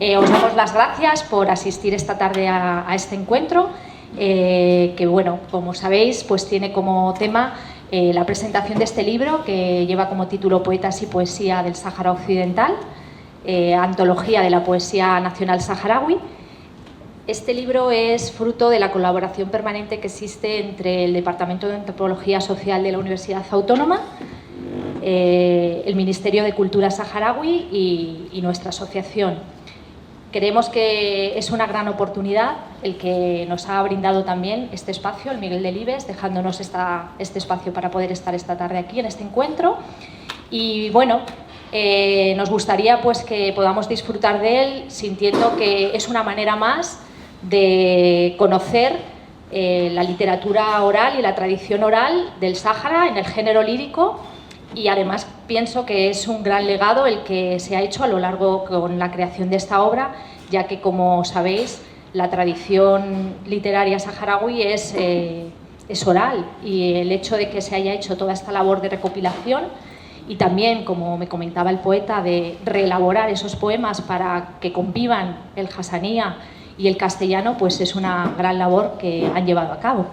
Os damos las gracias por asistir esta tarde a este encuentro, que, bueno, como sabéis, pues tiene como tema la presentación de este libro, que lleva como título Poetas y Poesía del Sáhara Occidental, antología de la poesía nacional saharaui. Este libro es fruto de la colaboración permanente que existe entre el Departamento de Antropología Social de la Universidad Autónoma, el Ministerio de Cultura Saharaui y nuestra asociación. Creemos que es una gran oportunidad el que nos ha brindado también este espacio, el Miguel Delibes, dejándonos este espacio para poder estar esta tarde aquí en este encuentro. Y bueno, nos gustaría pues que podamos disfrutar de él sintiendo que es una manera más de conocer la literatura oral y la tradición oral del Sáhara en el género lírico, y además pienso que es un gran legado el que se ha hecho a lo largo con la creación de esta obra, ya que, como sabéis, la tradición literaria saharaui es oral, y el hecho de que se haya hecho toda esta labor de recopilación y también, como me comentaba el poeta, de reelaborar esos poemas para que convivan el hasanía y el castellano, pues es una gran labor que han llevado a cabo.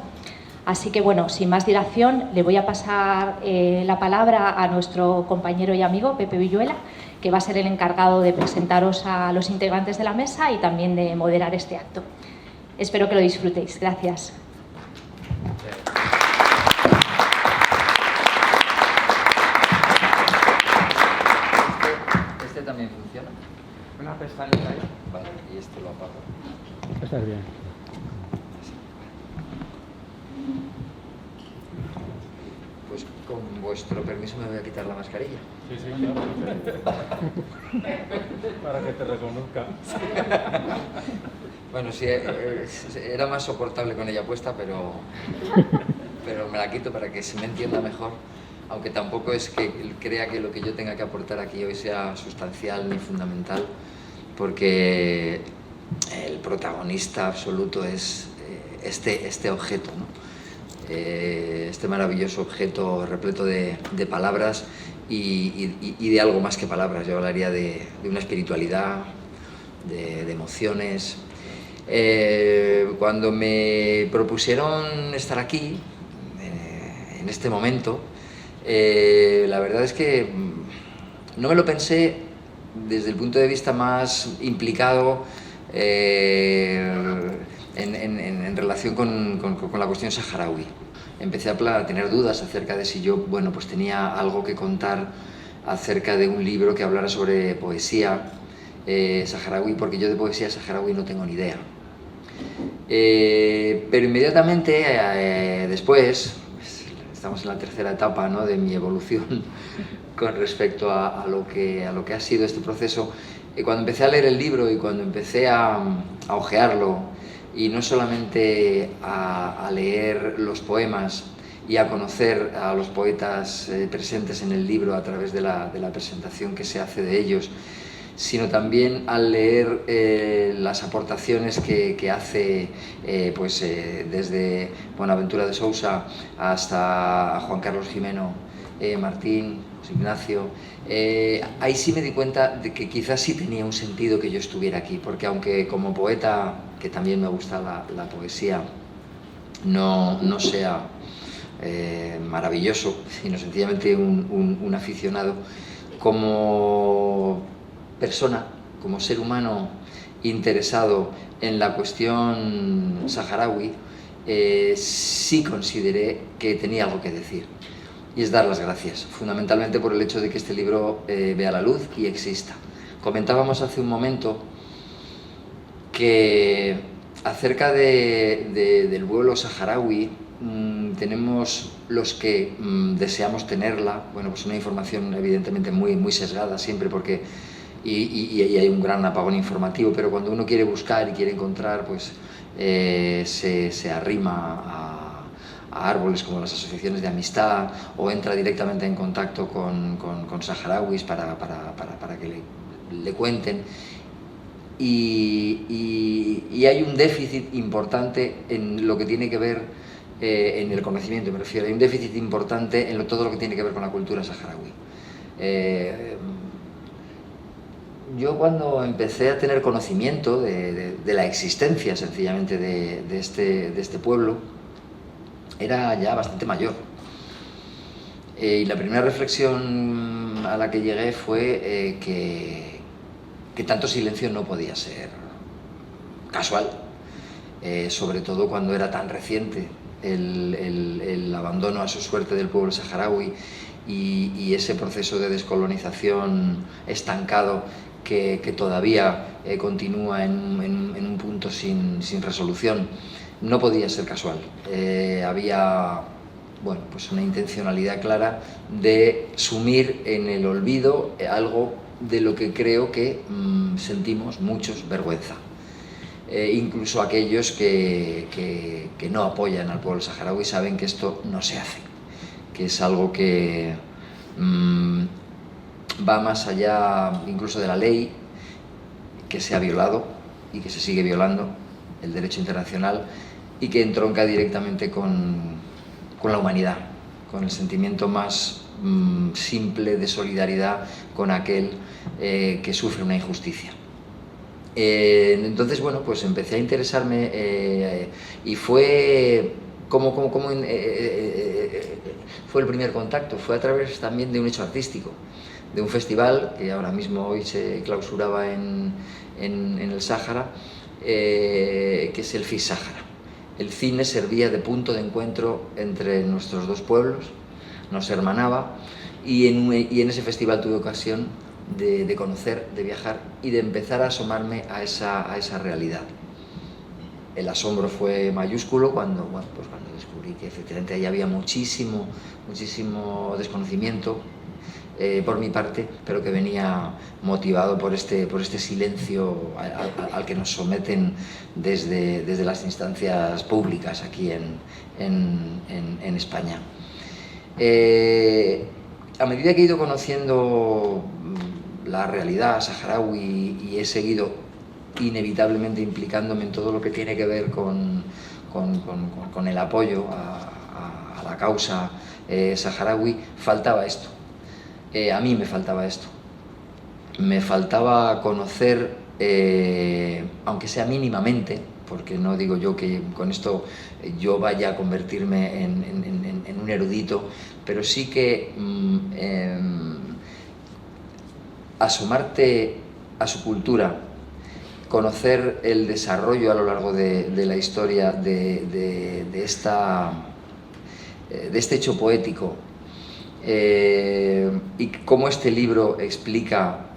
Así que, bueno, sin más dilación, le voy a pasar la palabra a nuestro compañero y amigo Pepe Villuela, que va a ser el encargado de presentaros a los integrantes de la mesa y también de moderar este acto. Espero que lo disfrutéis. Gracias. ¿Este también funciona? Una pestañita ahí. Vale, y esto lo apago. Estás bien. Pues con vuestro permiso me voy a quitar la mascarilla. Sí, sí, claro. Para que te reconozca. Bueno, sí, era más soportable con ella puesta, pero me la quito para que se me entienda mejor, aunque tampoco es que crea que lo que yo tenga que aportar aquí hoy sea sustancial ni fundamental, porque el protagonista absoluto es este objeto, ¿no? Este maravilloso objeto repleto de palabras y de algo más que palabras. Yo hablaría de una espiritualidad, de emociones. Cuando me propusieron estar aquí, en este momento, la verdad es que no me lo pensé desde el punto de vista más implicado en relación con la cuestión saharaui. Empecé a tener dudas acerca de si yo, bueno, pues tenía algo que contar acerca de un libro que hablara sobre poesía saharaui, porque yo de poesía saharaui no tengo ni idea. Pero inmediatamente después, pues, estamos en la tercera etapa, ¿no?, de mi evolución con respecto a lo que ha sido este proceso. Cuando empecé a leer el libro y cuando empecé a hojearlo, y no solamente a leer los poemas y a conocer a los poetas presentes en el libro a través de la presentación que se hace de ellos, sino también al leer las aportaciones que hace desde Buenaventura de Sousa hasta Juan Carlos Gimeno, Martín, José Ignacio. Ahí sí me di cuenta de que quizás sí tenía un sentido que yo estuviera aquí, porque aunque como poeta, que también me gusta la poesía, no sea maravilloso, sino sencillamente un aficionado, como persona, como ser humano interesado en la cuestión saharaui, sí consideré que tenía algo que decir. Y es dar las gracias, fundamentalmente por el hecho de que este libro vea la luz y exista. Comentábamos hace un momento que acerca del pueblo saharaui tenemos los que deseamos tenerla, bueno, pues una información evidentemente muy sesgada siempre, porque y hay un gran apagón informativo, pero cuando uno quiere buscar y quiere encontrar, pues se arrima a árboles como las asociaciones de amistad, o entra directamente en contacto con saharauis para que le cuenten. Y hay un déficit importante en lo que tiene que ver en el conocimiento, me refiero. Hay un déficit importante en todo lo que tiene que ver con la cultura saharaui. yo cuando empecé a tener conocimiento de la existencia sencillamente de este pueblo, era ya bastante mayor. Y la primera reflexión a la que llegué fue que tanto silencio no podía ser casual, sobre todo cuando era tan reciente el abandono a su suerte del pueblo saharaui y ese proceso de descolonización estancado que todavía continúa en un punto sin resolución. No podía ser casual. Había pues una intencionalidad clara de sumir en el olvido algo de lo que creo que sentimos muchos vergüenza. Incluso aquellos que no apoyan al pueblo saharaui saben que esto no se hace, que es algo que va más allá incluso de la ley, que se ha violado y que se sigue violando, el derecho internacional, y que entronca directamente con la humanidad, con el sentimiento más simple de solidaridad con aquel que sufre una injusticia. Entonces, pues empecé a interesarme y fue fue el primer contacto, fue a través también de un hecho artístico, de un festival que ahora mismo hoy se clausuraba en el Sáhara, que es el FIS Sáhara. El cine servía de punto de encuentro entre nuestros dos pueblos, nos hermanaba, y en ese festival tuve ocasión de conocer, de viajar y de empezar a asomarme a esa realidad. El asombro fue mayúsculo cuando descubrí que efectivamente ahí había muchísimo desconocimiento por mi parte, pero que venía motivado por este silencio al que nos someten desde las instancias públicas aquí en España. A medida que he ido conociendo la realidad saharaui y he seguido inevitablemente implicándome en todo lo que tiene que ver con el apoyo a la causa saharaui, faltaba esto. A mí me faltaba esto. Me faltaba conocer, aunque sea mínimamente, porque no digo yo que con esto yo vaya a convertirme en un erudito, pero sí que asomarte a su cultura, conocer el desarrollo a lo largo de la historia de este hecho poético, y cómo este libro explica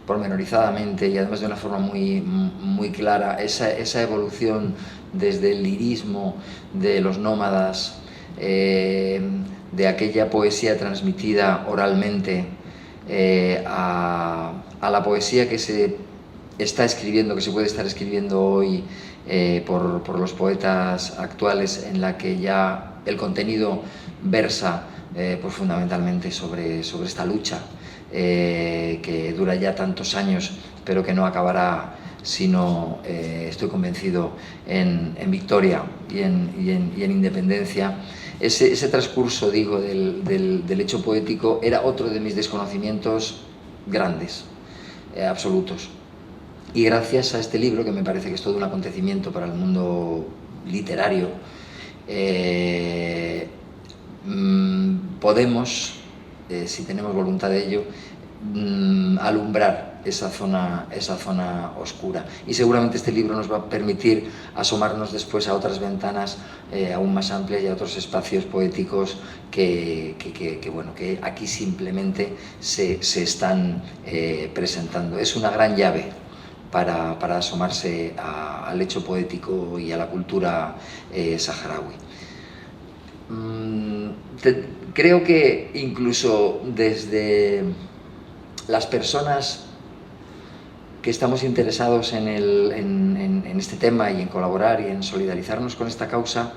pormenorizadamente y además de una forma muy clara esa evolución desde el lirismo de los nómadas, de aquella poesía transmitida oralmente, a la poesía que se está escribiendo, que se puede estar escribiendo hoy por los poetas actuales, en la que ya el contenido versa pues fundamentalmente sobre esta lucha que dura ya tantos años, pero que no acabará sino, estoy convencido, en victoria y en independencia. Ese transcurso, digo, del hecho poético era otro de mis desconocimientos grandes, absolutos. Y gracias a este libro, que me parece que es todo un acontecimiento para el mundo literario, podemos, si tenemos voluntad de ello, alumbrar esa zona oscura. Y seguramente este libro nos va a permitir asomarnos después a otras ventanas aún más amplias y a otros espacios poéticos que aquí simplemente se están presentando. Es una gran llave para asomarse al hecho poético y a la cultura saharaui. Creo que incluso desde las personas que estamos interesados en este tema y en colaborar y en solidarizarnos con esta causa,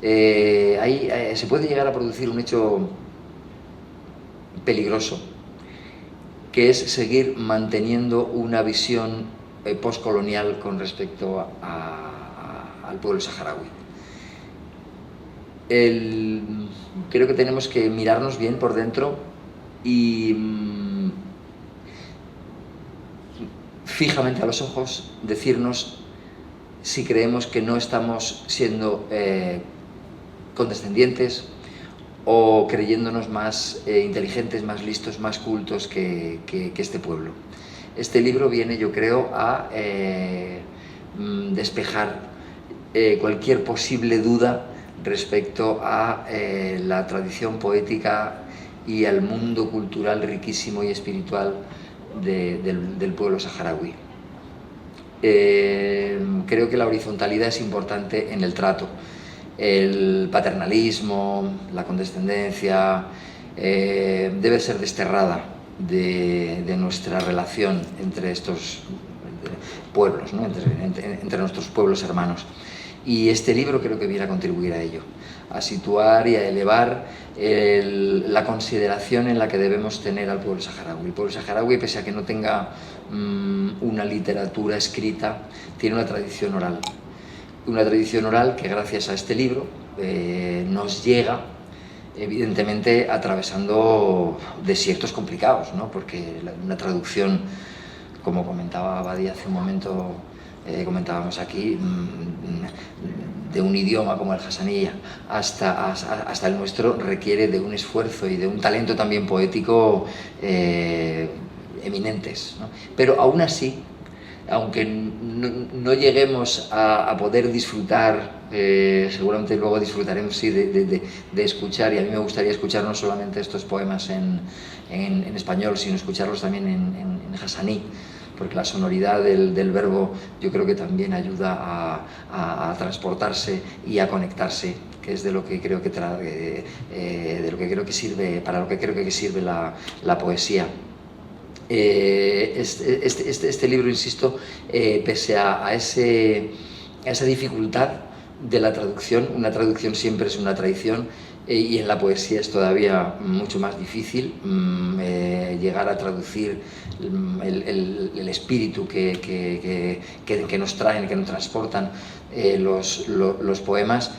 se puede llegar a producir un hecho peligroso, que es seguir manteniendo una visión postcolonial con respecto al pueblo saharaui. Creo que tenemos que mirarnos bien por dentro y fijamente a los ojos, decirnos si creemos que no estamos siendo condescendientes o creyéndonos más inteligentes, más listos, más cultos que este pueblo. Este libro viene, yo creo, a despejar cualquier posible duda respecto a la tradición poética y al mundo cultural riquísimo y espiritual del pueblo saharaui. Creo que la horizontalidad es importante en el trato. El paternalismo, la condescendencia, debe ser desterrada de nuestra relación entre estos pueblos, ¿no? entre nuestros pueblos hermanos. Y este libro creo que viene a contribuir a ello, a situar y a elevar la consideración en la que debemos tener al pueblo saharaui. El pueblo saharaui, pese a que no tenga una literatura escrita, tiene una tradición oral. Una tradición oral que gracias a este libro nos llega, evidentemente atravesando desiertos complicados, ¿no? Porque una traducción, como comentaba Abadi hace un momento, comentábamos aquí, de un idioma como el hasaniyya hasta el nuestro, requiere de un esfuerzo y de un talento también poético eminentes, ¿no? Pero aún así, aunque no lleguemos a poder disfrutar, seguramente luego disfrutaremos sí, de escuchar, y a mí me gustaría escuchar no solamente estos poemas en español, sino escucharlos también en hasaní, porque la sonoridad del verbo yo creo que también ayuda a transportarse y a conectarse, que es de lo que creo que sirve, para lo que creo que sirve la poesía. Este libro, insisto, pese a esa dificultad de la traducción, una traducción siempre es una traición, y en la poesía es todavía mucho más difícil llegar a traducir el espíritu que nos traen, que nos transportan los poemas.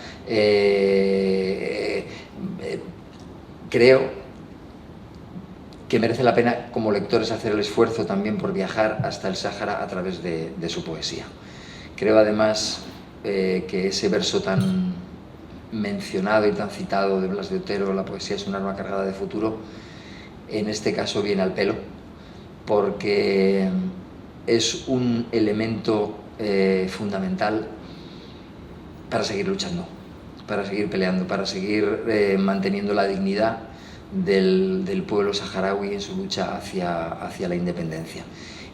Creo que merece la pena como lectores hacer el esfuerzo también por viajar hasta el Sáhara a través de su poesía. Creo además que ese verso tan mencionado y tan citado de Blas de Otero, la poesía es un arma cargada de futuro, en este caso viene al pelo, porque es un elemento fundamental para seguir luchando, para seguir peleando, para seguir manteniendo la dignidad del pueblo saharaui en su lucha hacia la independencia.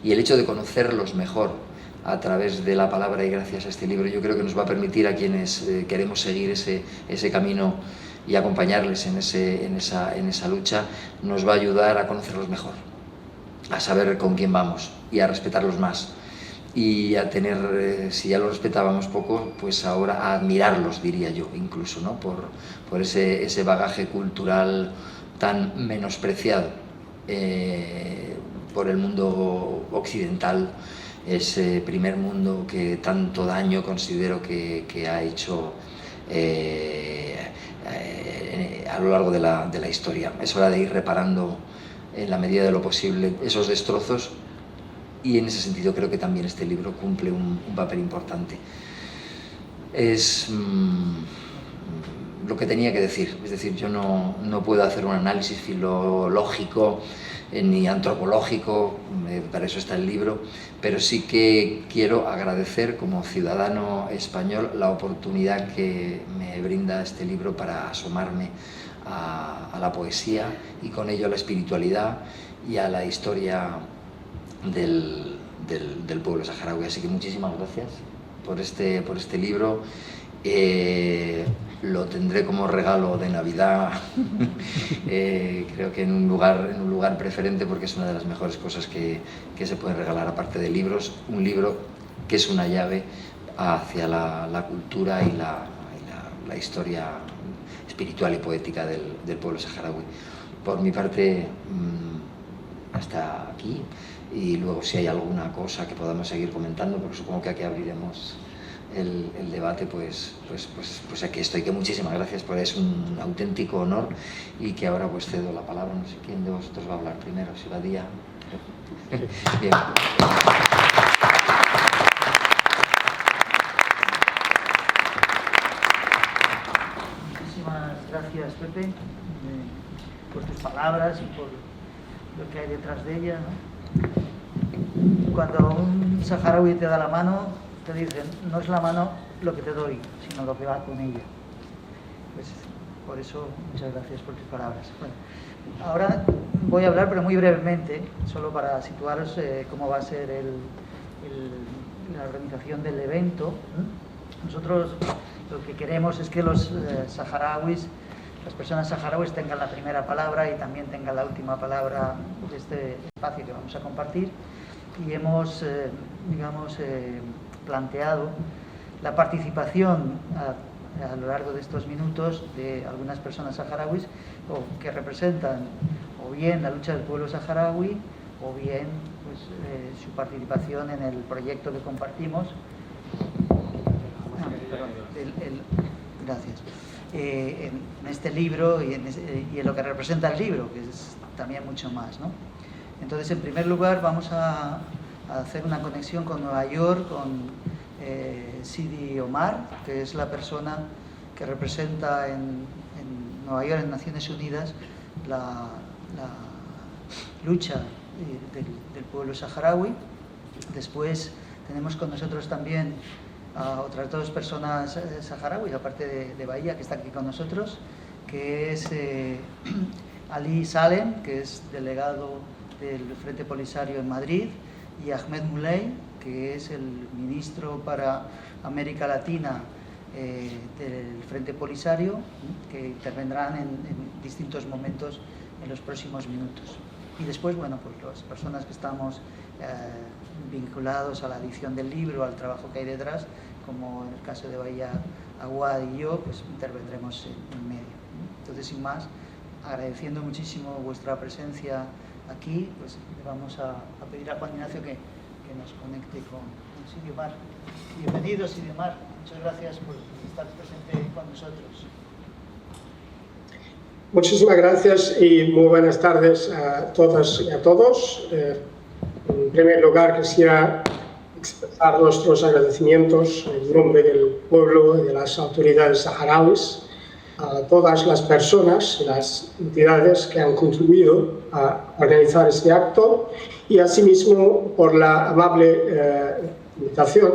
Y el hecho de conocerlos mejor a través de la palabra y gracias a este libro, yo creo que nos va a permitir a quienes queremos seguir ese camino y acompañarles en esa lucha, nos va a ayudar a conocerlos mejor, a saber con quién vamos y a respetarlos más, y a tener, si ya los respetábamos poco, pues ahora a admirarlos, diría yo, incluso, ¿no? por ese bagaje cultural tan menospreciado por el mundo occidental, ese primer mundo que tanto daño considero que ha hecho a lo largo de la historia. Es hora de ir reparando en la medida de lo posible esos destrozos, y en ese sentido creo que también este libro cumple un papel importante. Es lo que tenía que decir, es decir, yo no puedo hacer un análisis filológico ni antropológico, para eso está el libro, pero sí que quiero agradecer como ciudadano español la oportunidad que me brinda este libro para asomarme a la poesía y con ello a la espiritualidad y a la historia del pueblo saharaui. Así que muchísimas gracias por este libro. Lo tendré como regalo de Navidad, creo que en un lugar preferente, porque es una de las mejores cosas que se pueden regalar, aparte de libros, un libro que es una llave hacia la cultura y la historia espiritual y poética del pueblo saharaui. Por mi parte, hasta aquí, y luego si hay alguna cosa que podamos seguir comentando, porque supongo que aquí abriremos el debate, pues aquí estoy. Que muchísimas gracias, pues es un auténtico honor, y que ahora pues cedo la palabra, no sé quién de vosotros va a hablar primero, si va Día. Bien. Pepe, por tus palabras y por lo que hay detrás de ella, ¿no? Cuando un saharaui te da la mano, te dicen, no es la mano lo que te doy, sino lo que va con ella. Pues, por eso, muchas gracias por tus palabras. Bueno, ahora voy a hablar, pero muy brevemente, solo para situaros cómo va a ser la organización del evento. Nosotros lo que queremos es que los saharauis, las personas saharauis tengan la primera palabra y también tengan la última palabra de este espacio que vamos a compartir. Y hemos, planteado la participación a lo largo de estos minutos de algunas personas saharauis que representan o bien la lucha del pueblo saharaui o bien pues, su participación en el proyecto que compartimos. Gracias. En este libro y en lo que representa el libro, que es también mucho más, ¿no? Entonces, en primer lugar, vamos a hacer una conexión con Nueva York, con Sidi Omar, que es la persona que representa en Nueva York, en Naciones Unidas, la lucha del pueblo saharaui. Después tenemos con nosotros también a otras dos personas saharauis, aparte de Bahía, que está aquí con nosotros, que es Ali Salem, que es delegado del Frente Polisario en Madrid, y Ahmed Moulay, que es el ministro para América Latina del Frente Polisario, que intervendrán en distintos momentos en los próximos minutos. Y después, bueno, pues las personas que estamos vinculados a la edición del libro, al trabajo que hay detrás, como en el caso de Bahía Aguad y yo, pues intervendremos en medio. Entonces, sin más, agradeciendo muchísimo vuestra presencia aquí, pues le vamos a pedir a Juan Ignacio que nos conecte con Sidi Omar. Bienvenido, Sidi Omar. Muchas gracias por estar presente con nosotros. Muchísimas gracias y muy buenas tardes a todas y a todos. En primer lugar, quisiera expresar nuestros agradecimientos en nombre del pueblo y de las autoridades saharauis a todas las personas y las entidades que han contribuido a organizar este acto y asimismo por la amable invitación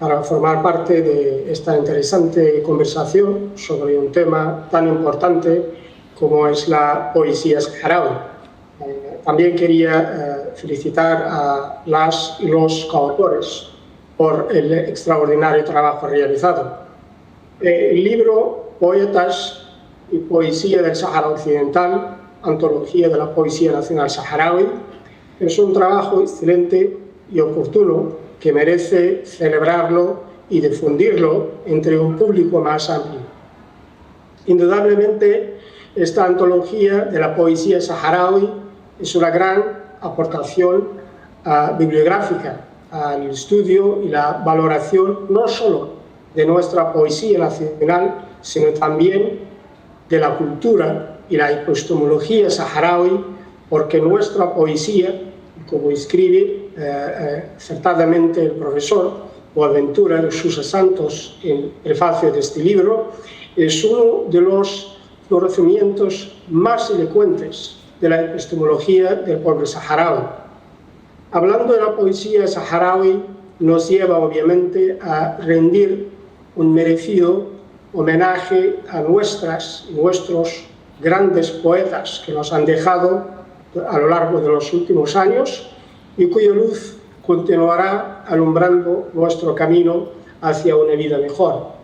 para formar parte de esta interesante conversación sobre un tema tan importante como es la poesía saharaui. También quería felicitar a las y los coautores por el extraordinario trabajo realizado. El libro Poetas y Poesía del Sáhara Occidental, Antología de la Poesía Nacional Saharaui, es un trabajo excelente y oportuno que merece celebrarlo y difundirlo entre un público más amplio. Indudablemente, esta antología de la poesía saharaui es una gran aportación bibliográfica al estudio y la valoración no solo de nuestra poesía nacional, sino también de la cultura y la epistemología saharaui, porque nuestra poesía, como escribe acertadamente el profesor Boaventura de Sousa Santos en el prefacio de este libro, es uno de los florecimientos más elocuentes de la epistemología del pueblo saharaui. Hablando de la poesía saharaui, nos lleva obviamente a rendir un merecido homenaje a nuestras y nuestros grandes poetas que nos han dejado a lo largo de los últimos años y cuya luz continuará alumbrando nuestro camino hacia una vida mejor.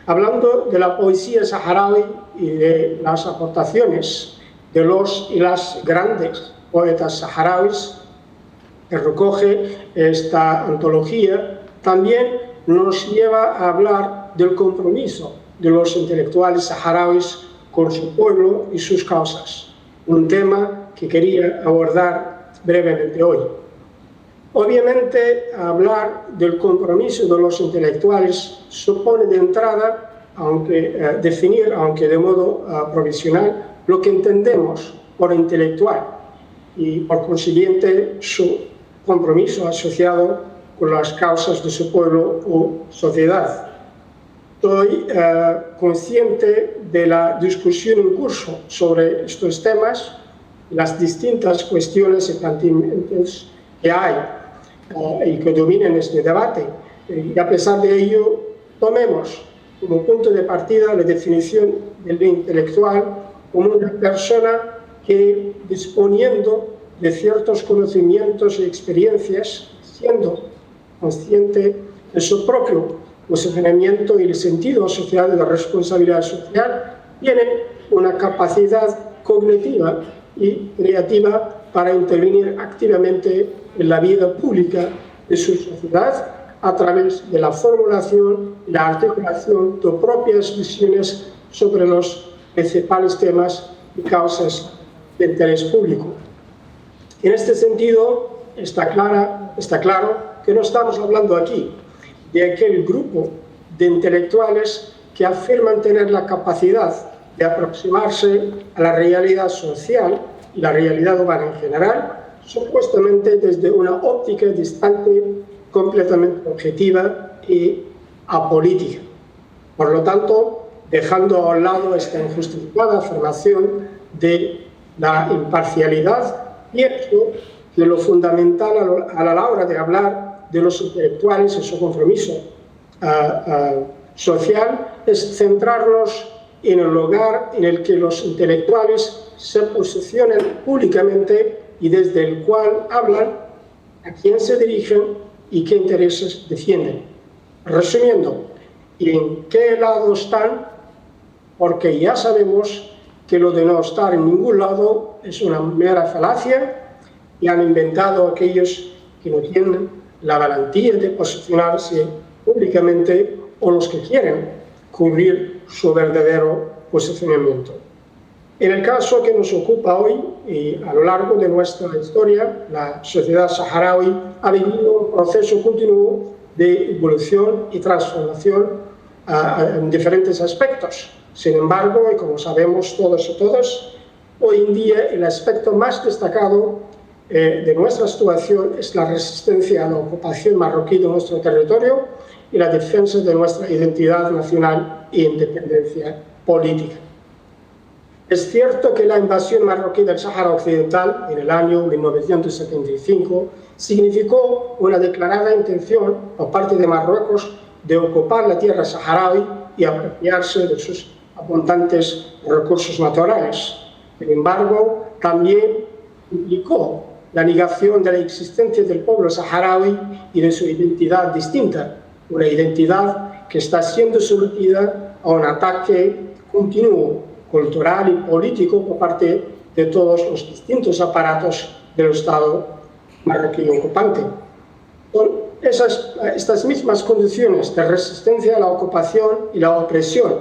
Hablando de la poesía saharaui y de las aportaciones de los y las grandes poetas saharauis que recoge esta antología, también nos lleva a hablar del compromiso de los intelectuales saharauis con su pueblo y sus causas, un tema que quería abordar brevemente hoy. Obviamente, hablar del compromiso de los intelectuales supone de entrada, definir, aunque de modo provisional, lo que entendemos por intelectual y, por consiguiente, su compromiso asociado con las causas de su pueblo o sociedad. Estoy consciente de la discusión en curso sobre estos temas, las distintas cuestiones y planteamientos que hay y que dominan este debate. Y a pesar de ello, tomemos como punto de partida la definición del intelectual como una persona que, disponiendo de ciertos conocimientos y experiencias, siendo consciente de su propio posicionamiento y el sentido social de la responsabilidad social, tiene una capacidad cognitiva y creativa para intervenir activamente en la vida pública de su sociedad a través de la formulación y la articulación de propias visiones sobre los principales temas y causas de interés público. En este sentido, está claro que no estamos hablando aquí de aquel grupo de intelectuales que afirman tener la capacidad de aproximarse a la realidad social y la realidad humana en general, supuestamente desde una óptica distante, completamente objetiva y apolítica. Por lo tanto, dejando a un lado esta injustificada afirmación de la imparcialidad, pienso que lo fundamental a la hora de hablar de los intelectuales y su compromiso social es centrarnos en el lugar en el que los intelectuales se posicionan públicamente y desde el cual hablan, a quién se dirigen y qué intereses defienden. Resumiendo, ¿en qué lado están? Porque ya sabemos que lo de no estar en ningún lado es una mera falacia y han inventado aquellos que no tienen la valentía de posicionarse públicamente o los que quieren cubrir su verdadero posicionamiento. En el caso que nos ocupa hoy y a lo largo de nuestra historia, la sociedad saharaui ha vivido un proceso continuo de evolución y transformación en diferentes aspectos. Sin embargo, y como sabemos todos y todas, hoy en día el aspecto más destacado de nuestra situación es la resistencia a la ocupación marroquí de nuestro territorio y la defensa de nuestra identidad nacional e independencia política. Es cierto que la invasión marroquí del Sáhara Occidental en el año 1975 significó una declarada intención por parte de Marruecos de ocupar la tierra saharaui y apropiarse de sus abundantes recursos naturales. Sin embargo, también implicó la negación de la existencia del pueblo saharaui y de su identidad distinta, una identidad que está siendo sometida a un ataque continuo, cultural y político por parte de todos los distintos aparatos del Estado marroquí ocupante. Son estas mismas condiciones de resistencia a la ocupación y la opresión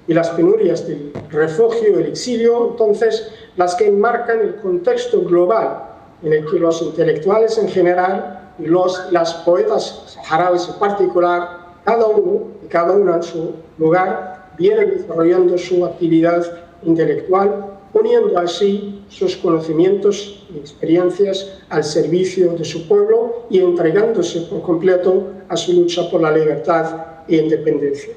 y las penurias del refugio y el exilio, entonces, las que enmarcan el contexto global en el que los intelectuales en general y las poetas saharauis en particular, cada uno y cada una en su lugar, vienen desarrollando su actividad intelectual, poniendo así sus conocimientos y experiencias al servicio de su pueblo y entregándose por completo a su lucha por la libertad e independencia.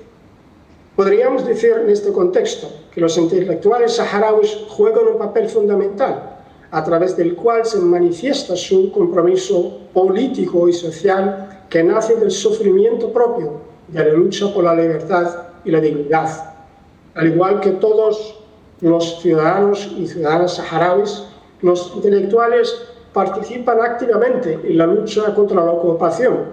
Podríamos decir en este contexto que los intelectuales saharauis juegan un papel fundamental a través del cual se manifiesta su compromiso político y social que nace del sufrimiento propio de la lucha por la libertad y la dignidad. Al igual que todos los ciudadanos y ciudadanas saharauis, los intelectuales participan activamente en la lucha contra la ocupación,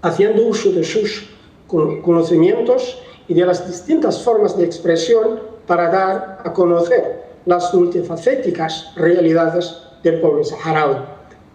haciendo uso de sus conocimientos y de las distintas formas de expresión para dar a conocer las multifacéticas realidades del pueblo saharaui.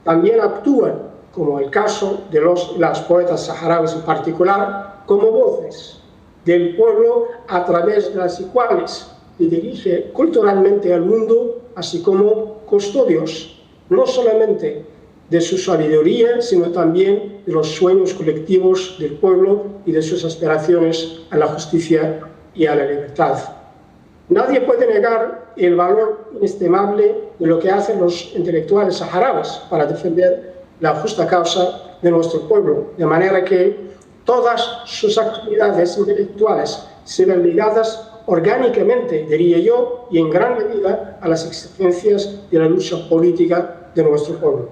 También actúan, como el caso de las poetas saharauis en particular, como voces del pueblo a través de las cuales se dirige culturalmente al mundo, así como custodios, no solamente de su sabiduría, sino también de los sueños colectivos del pueblo y de sus aspiraciones a la justicia y a la libertad. Nadie puede negar el valor inestimable de lo que hacen los intelectuales saharauis para defender la justa causa de nuestro pueblo, de manera que todas sus actividades intelectuales se ven ligadas orgánicamente, diría yo, y en gran medida a las exigencias de la lucha política de nuestro pueblo.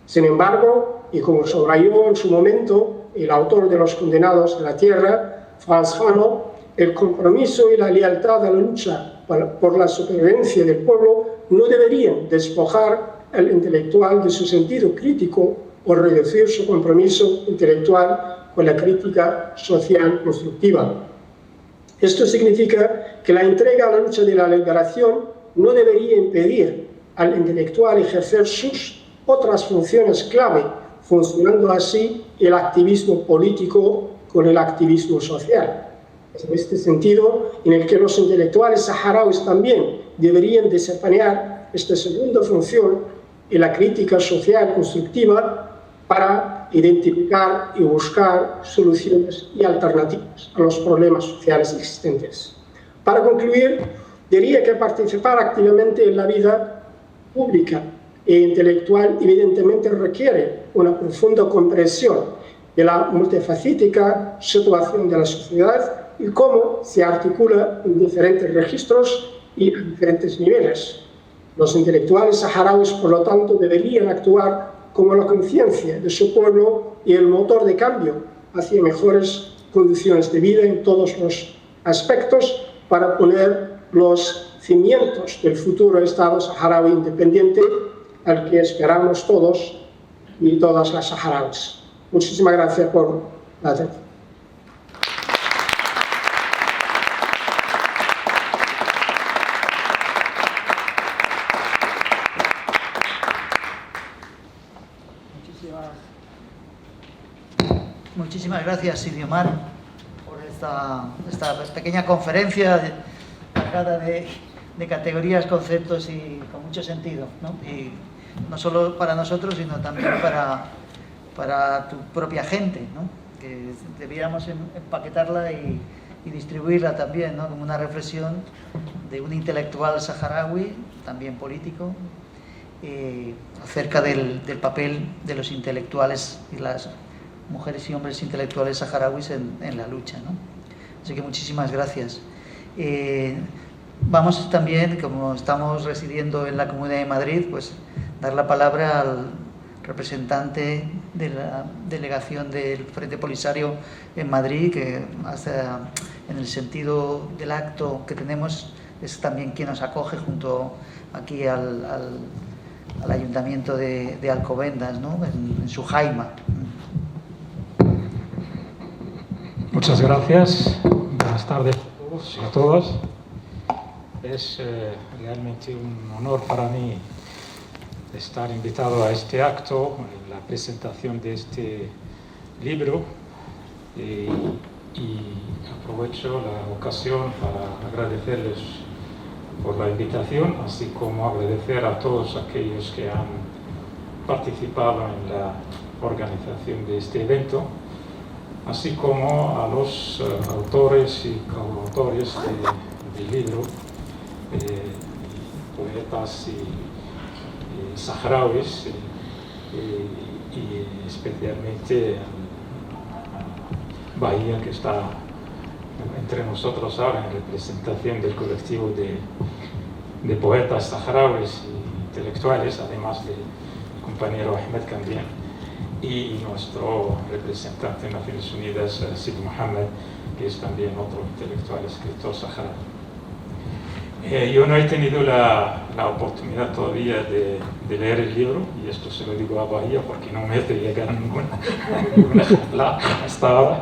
Sin embargo, y como subrayó en su momento el autor de Los Condenados de la Tierra, Franz Fanon, el compromiso y la lealtad a la lucha por la supervivencia del pueblo no deberían despojar al intelectual de su sentido crítico o reducir su compromiso intelectual con la crítica social constructiva. Esto significa que la entrega a la lucha de la liberación no debería impedir al intelectual ejercer sus otras funciones clave, funcionando así el activismo político con el activismo social. Es en este sentido en el que los intelectuales saharauis también deberían desempeñar esta segunda función en la crítica social constructiva para identificar y buscar soluciones y alternativas a los problemas sociales existentes. Para concluir, diría que participar activamente en la vida pública e intelectual evidentemente requiere una profunda comprensión de la multifacética situación de la sociedad y cómo se articula en diferentes registros y a diferentes niveles. Los intelectuales saharauis, por lo tanto, deberían actuar como la conciencia de su pueblo y el motor de cambio hacia mejores condiciones de vida en todos los aspectos para poner los cimientos del futuro Estado saharaui independiente al que esperamos todos y todas las saharauis. Muchísimas gracias por la atención. Muchísimas gracias, Silvio Mar, por esta pequeña conferencia cargada de categorías, conceptos y con mucho sentido, ¿no? Y no solo para nosotros, sino también para tu propia gente, ¿no? Que debiéramos empaquetarla y distribuirla también, ¿no? Como una reflexión de un intelectual saharaui, también político, acerca del papel de los intelectuales y las mujeres y hombres intelectuales saharauis en la lucha, ¿no? Así que muchísimas gracias. Vamos también, como estamos residiendo en la Comunidad de Madrid, pues dar la palabra al representante de la delegación del Frente Polisario en Madrid, que hasta en el sentido del acto que tenemos es también quien nos acoge junto aquí al Ayuntamiento de Alcobendas, ¿no? en su jaima. Muchas gracias. Buenas tardes a todos y a todas. Es realmente un honor para mí estar invitado a este acto, la presentación de este libro, y aprovecho la ocasión para agradecerles por la invitación, así como agradecer a todos aquellos que han participado en la organización de este evento, así como a los autores y coautores del libro, poetas y saharauis, y especialmente a Bahía, que está entre nosotros ahora en representación del colectivo de poetas saharauis e intelectuales, además del compañero Ahmed Kandien, y nuestro representante en Naciones Unidas, Sid Mohammed, que es también otro intelectual escritor saharaui. Yo no he tenido la oportunidad todavía de leer el libro, y esto se lo digo a Bahía porque no me ha llegado ninguna ejemplar hasta ahora.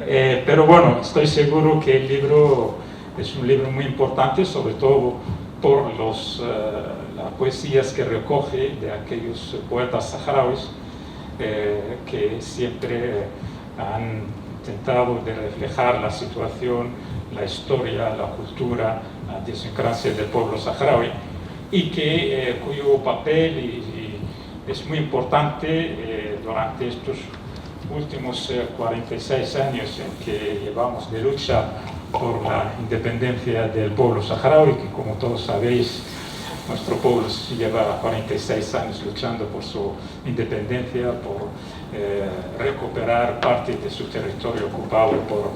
Pero bueno, estoy seguro que el libro es un libro muy importante, sobre todo por las poesías que recoge de aquellos poetas saharauis que siempre han intentado de reflejar la situación, la historia, la cultura, la idiosincrasia del pueblo saharaui, y cuyo papel es muy importante durante estos últimos 46 años en que llevamos de lucha por la independencia del pueblo saharaui, que como todos sabéis nuestro pueblo lleva 46 años luchando por su independencia, por recuperar parte de su territorio ocupado por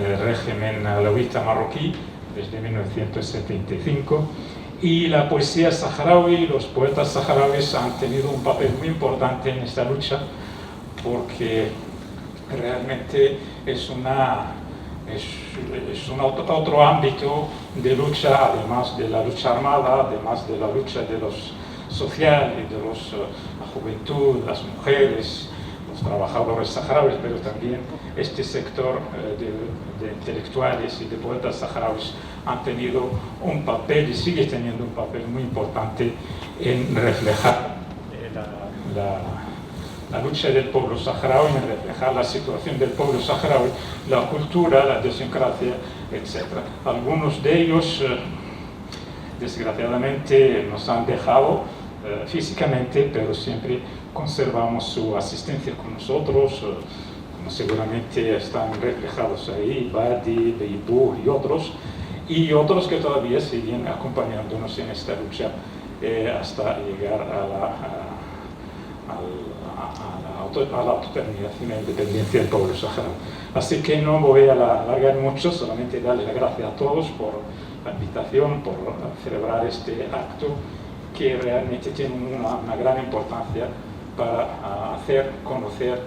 el régimen alawita marroquí desde 1975. Y la poesía saharaui, los poetas saharauis han tenido un papel muy importante en esta lucha, porque realmente es otro ámbito de lucha, además de la lucha armada, además de la lucha de los social y de la juventud, las mujeres, los trabajadores saharauis, pero también este sector de intelectuales y de poetas saharauis han tenido un papel y sigue teniendo un papel muy importante en reflejar la lucha del pueblo saharaui, en reflejar la situación del pueblo saharaui, la cultura, la idiosincrasia, etc. Algunos de ellos, desgraciadamente, nos han dejado físicamente, pero siempre conservamos su asistencia con nosotros, como seguramente están reflejados ahí, Badi, Beibur y otros que todavía siguen acompañándonos en esta lucha hasta llegar a la autodeterminación e independencia del pueblo saharaui. Así que no voy a alargar mucho, solamente darle las gracias a todos por la invitación, por celebrar este acto que realmente tiene una gran importancia para hacer conocer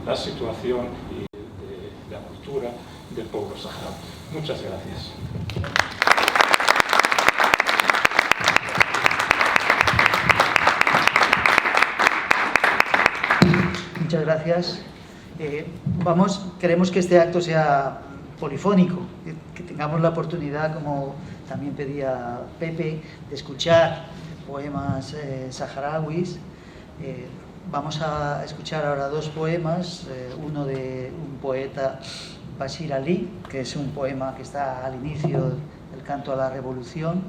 la situación y de la cultura del pueblo saharaui. Muchas gracias. Muchas gracias. Queremos que este acto sea polifónico, que tengamos la oportunidad, como también pedía Pepe, de escuchar poemas saharauis. Vamos a escuchar ahora dos poemas, uno de un poeta, Bashir Ali, que es un poema que está al inicio del canto a la revolución,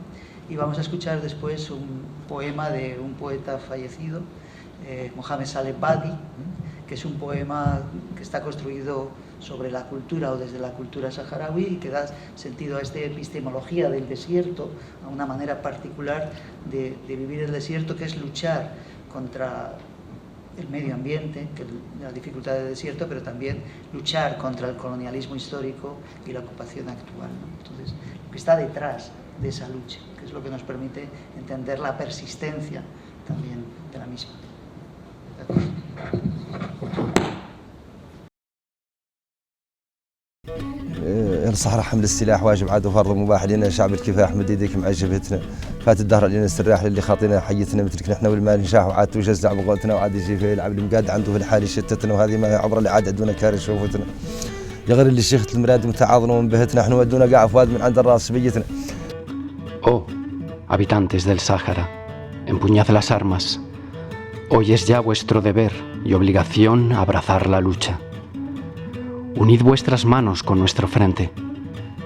y vamos a escuchar después un poema de un poeta fallecido, Mohamed Saleh Badi, que es un poema que está construido sobre la cultura o desde la cultura saharaui y que da sentido a esta epistemología del desierto, a una manera particular de vivir el desierto, que es luchar contra el medio ambiente, la dificultad del desierto, pero también luchar contra el colonialismo histórico y la ocupación actual, ¿no? Entonces, lo que está detrás de esa lucha, que es lo que nos permite entender la persistencia también de la misma. الصحراء حمل السلاح واجب عاد وفرض مباح لنا شعب الكفاح مد ايديك مع جبهتنا فات الدهر علينا السراح اللي خاطينا حيتنا مثلك نحن والمال نشاح وعاد توجزع بقوتنا وعاد يجي فيه العبد المقاد عنده في الحال شتتنا وهذه ما هي عبره اللي عاد عدونا كاري شوفتنا يا غير اللي شيخة المراد متعاظنا ومنبهتنا نحن ودونا قاع فؤاد من عند الراس بيتنا. Oh, habitantes del Sáhara, empuñad las armas. Hoy es ya vuestro deber y obligación abrazar la lucha. Unid vuestras manos con nuestro frente,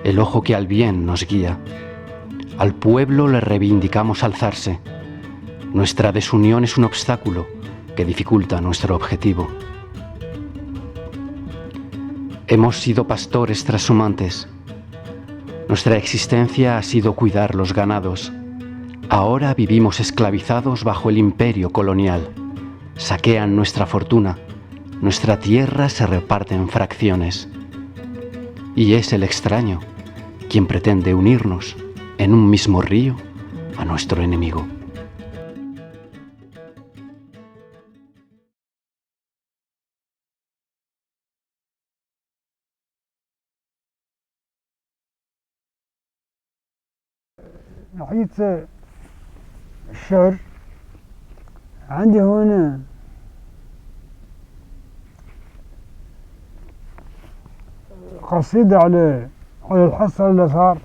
el ojo que al bien nos guía. Al pueblo le reivindicamos alzarse. Nuestra desunión es un obstáculo que dificulta nuestro objetivo. Hemos sido pastores trashumantes. Nuestra existencia ha sido cuidar los ganados. Ahora vivimos esclavizados bajo el imperio colonial. Saquean nuestra fortuna. Nuestra tierra se reparte en fracciones. Y es el extraño quien pretende unirnos en un mismo río a nuestro enemigo. نوعية الشعر عندي هنا قصيدة على الحصر اللي صار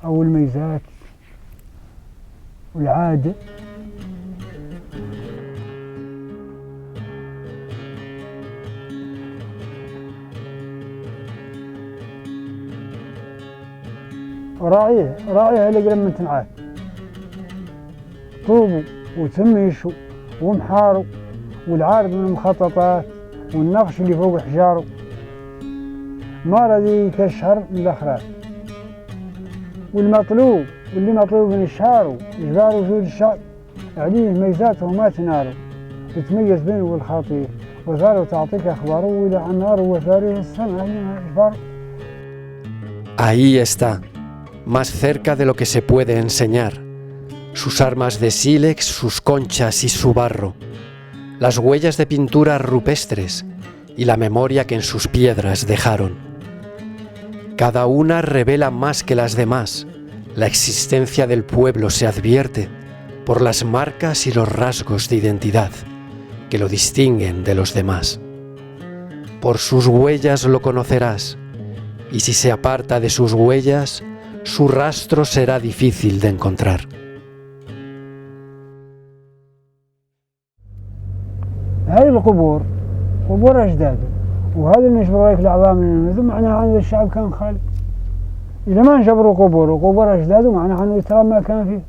أو الميزات والعادة. راعيها اللي لما تنعاد طوبوا وتميشوا ومحاروا والعارض من المخططات والنقش اللي فوق حجاره ما رضي كالشهر من الأخرات والمطلوب واللي مطلوب من الشعر إجبار وجود الشعر عليه ميزاته وما تناره يتميز بينه والخطير وزاره تعطيك أخباره وإلى عن نار وثاريه السمع إجبار. Ahí está, más cerca de lo que se puede enseñar, sus armas de sílex, sus conchas y su barro, las huellas de pinturas rupestres y la memoria que en sus piedras dejaron. Cada una revela más que las demás. La existencia del pueblo se advierte por las marcas y los rasgos de identidad que lo distinguen de los demás. Por sus huellas lo conocerás, y si se aparta de sus huellas, su rastro será difícil de encontrar. هذه القبور قبور أجداده وهذا اللي نجبر عليك الأعضاء من المذم معناها عند الشعب كان خالي. إذا ما نجبروا قبور وقبور أجداده معناها أنه يترام ما كان فيه.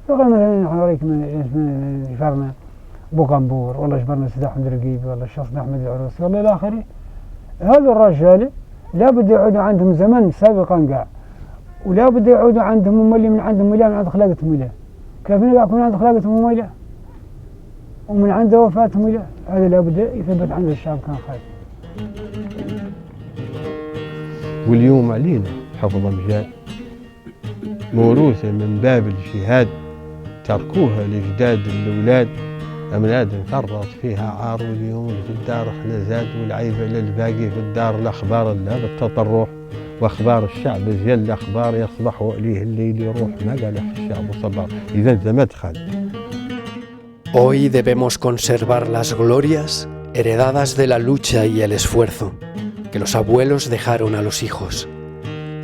فقال مثلا نحن نوريك من جبرنا بوغنبور والله جبرنا سيدي أحمد الرقيبي والله الشخص أحمد العروسي والله إلى آخره. هذا الرجال لابد يعودوا عندهم زمن سابقا قاع ولابد يعودوا عندهم مملي من عندهم ملا من عند خلاقتهم ملا. كيف نقع من عند خلاقتهم ملا ومن عنده وفاتهم ملا. هذا لابد يثبت عند الشعب كان خالي. واليوم علينا حفظ أمجاد موروثة من باب الجهاد تركوها لأجداد الأولاد. أمناد انفرط فيها عار واليوم في الدار احنا زاد والعيبة للباقي في الدار الأخبار لا بالتطرح وأخبار الشعب جل الأخبار يصبح وإليه الليل يروح ما قال الشعب صبر إذا ذا مدخل. Hoy debemos conservar las glorias heredadas de la lucha y el esfuerzo que los abuelos dejaron a los hijos.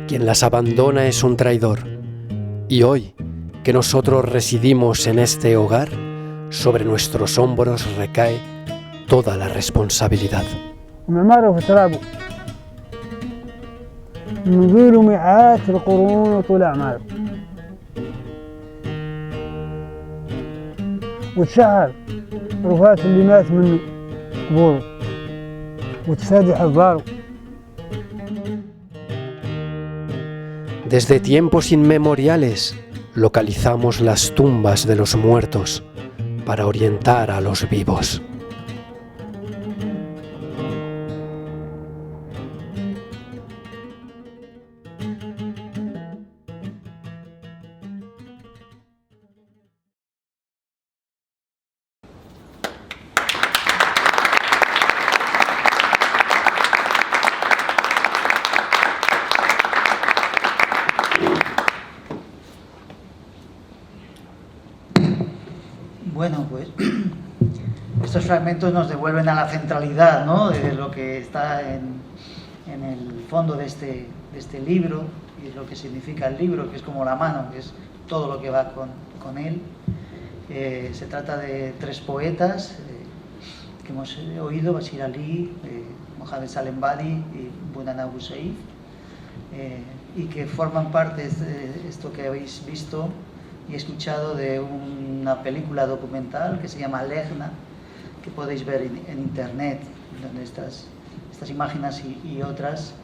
Quien las abandona es un traidor. Y hoy, que nosotros residimos en este hogar, sobre nuestros hombros recae toda la responsabilidad. ومعماره في ترابه منذ مئات القرون وطول أعماره وتشعل رفات اللي مات منه قبوره وتفادي حضاره. Desde tiempos inmemoriales localizamos las tumbas de los muertos para orientar a los vivos. Bueno, pues estos fragmentos nos devuelven a la centralidad, ¿no?, de lo que está en el fondo de este libro y lo que significa el libro, que es como la mano, que es todo lo que va con él. Se trata de tres poetas que hemos oído, Bashir Ali, Mohamed Salem Badi y Bunan Abu Saif, y que forman parte de esto que habéis visto y escuchado de una película documental que se llama Lejna, que podéis ver en internet, donde estas imágenes y otras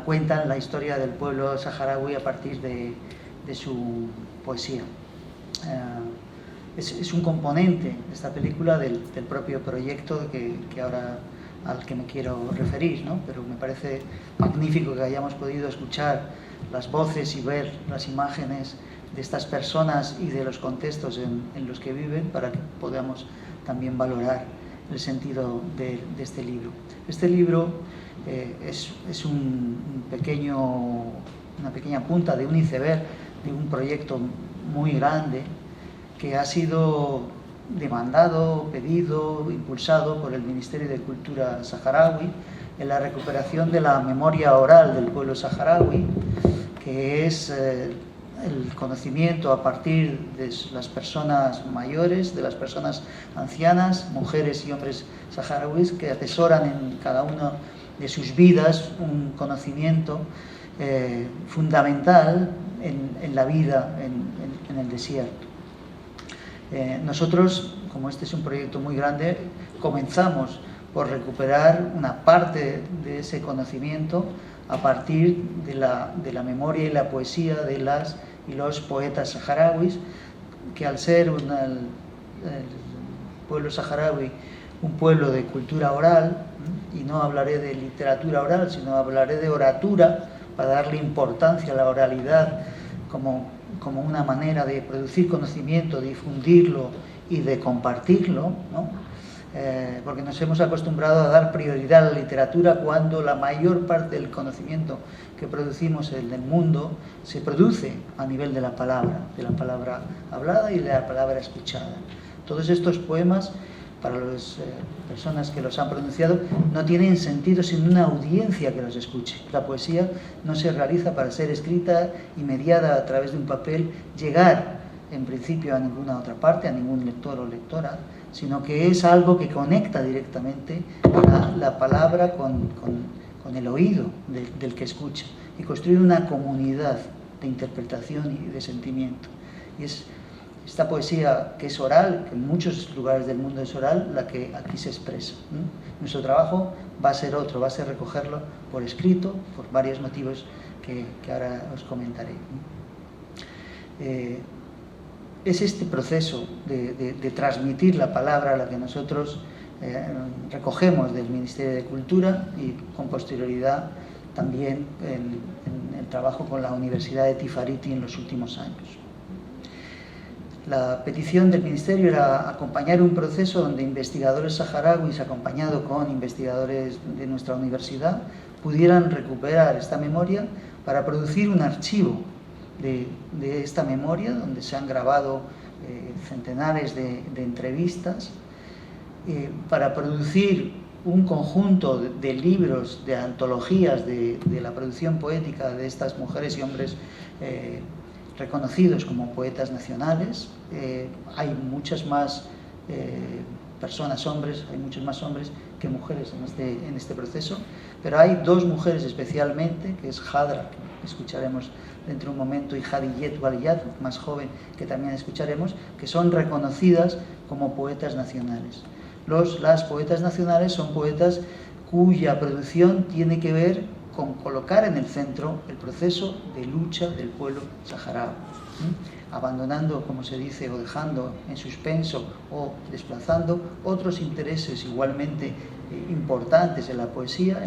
cuentan la historia del pueblo saharaui a partir de su poesía. Es un componente de esta película del propio proyecto que ahora al que me quiero referir, ¿no? Pero me parece magnífico que hayamos podido escuchar las voces y ver las imágenes de estas personas y de los contextos en los que viven para que podamos también valorar el sentido de este libro. Este libro es una pequeña punta de un iceberg de un proyecto muy grande que ha sido demandado, pedido, impulsado por el Ministerio de Cultura saharaui en la recuperación de la memoria oral del pueblo saharaui, que es el conocimiento a partir de las personas mayores, de las personas ancianas, mujeres y hombres saharauis que atesoran en cada una de sus vidas un conocimiento fundamental en la vida en el desierto. Nosotros, como este es un proyecto muy grande, comenzamos por recuperar una parte de ese conocimiento a partir de la memoria y la poesía de las y los poetas saharauis, que al ser el pueblo saharaui un pueblo de cultura oral, y no hablaré de literatura oral, sino hablaré de oratura, para darle importancia a la oralidad como una manera de producir conocimiento, de difundirlo y de compartirlo, ¿no? Porque nos hemos acostumbrado a dar prioridad a la literatura cuando la mayor parte del conocimiento que producimos en el mundo se produce a nivel de la palabra hablada y de la palabra escuchada. Todos estos poemas, para las personas que los han pronunciado, no tienen sentido sin una audiencia que los escuche. La poesía no se realiza para ser escrita y mediada a través de un papel, llegar en principio a ninguna otra parte, a ningún lector o lectora, sino que es algo que conecta directamente la palabra con el oído del que escucha y construye una comunidad de interpretación y de sentimiento. Y es esta poesía que es oral, que en muchos lugares del mundo es oral, la que aquí se expresa, ¿no? Nuestro trabajo va a ser otro, va a ser recogerlo por escrito, por varios motivos que ahora os comentaré, ¿no? Es este proceso de transmitir la palabra la que nosotros recogemos del Ministerio de Cultura y con posterioridad también en el trabajo con la Universidad de Tifariti en los últimos años. La petición del Ministerio era acompañar un proceso donde investigadores saharauis, acompañados con investigadores de nuestra universidad, pudieran recuperar esta memoria para producir un archivo de esta memoria, donde se han grabado centenares de entrevistas, para producir un conjunto de libros, de antologías de la producción poética de estas mujeres y hombres reconocidos como poetas nacionales. Hay muchas más personas, hombres, hay muchos más hombres que mujeres en este proceso, pero hay dos mujeres especialmente, que es Hadra, que escucharemos dentro de un momento, y Hadiyet Waliyat, más joven, que también escucharemos, que son reconocidas como poetas nacionales. Las poetas nacionales son poetas cuya producción tiene que ver con colocar en el centro el proceso de lucha del pueblo saharaui, abandonando, como se dice, o dejando en suspenso o desplazando otros intereses igualmente importantes en la poesía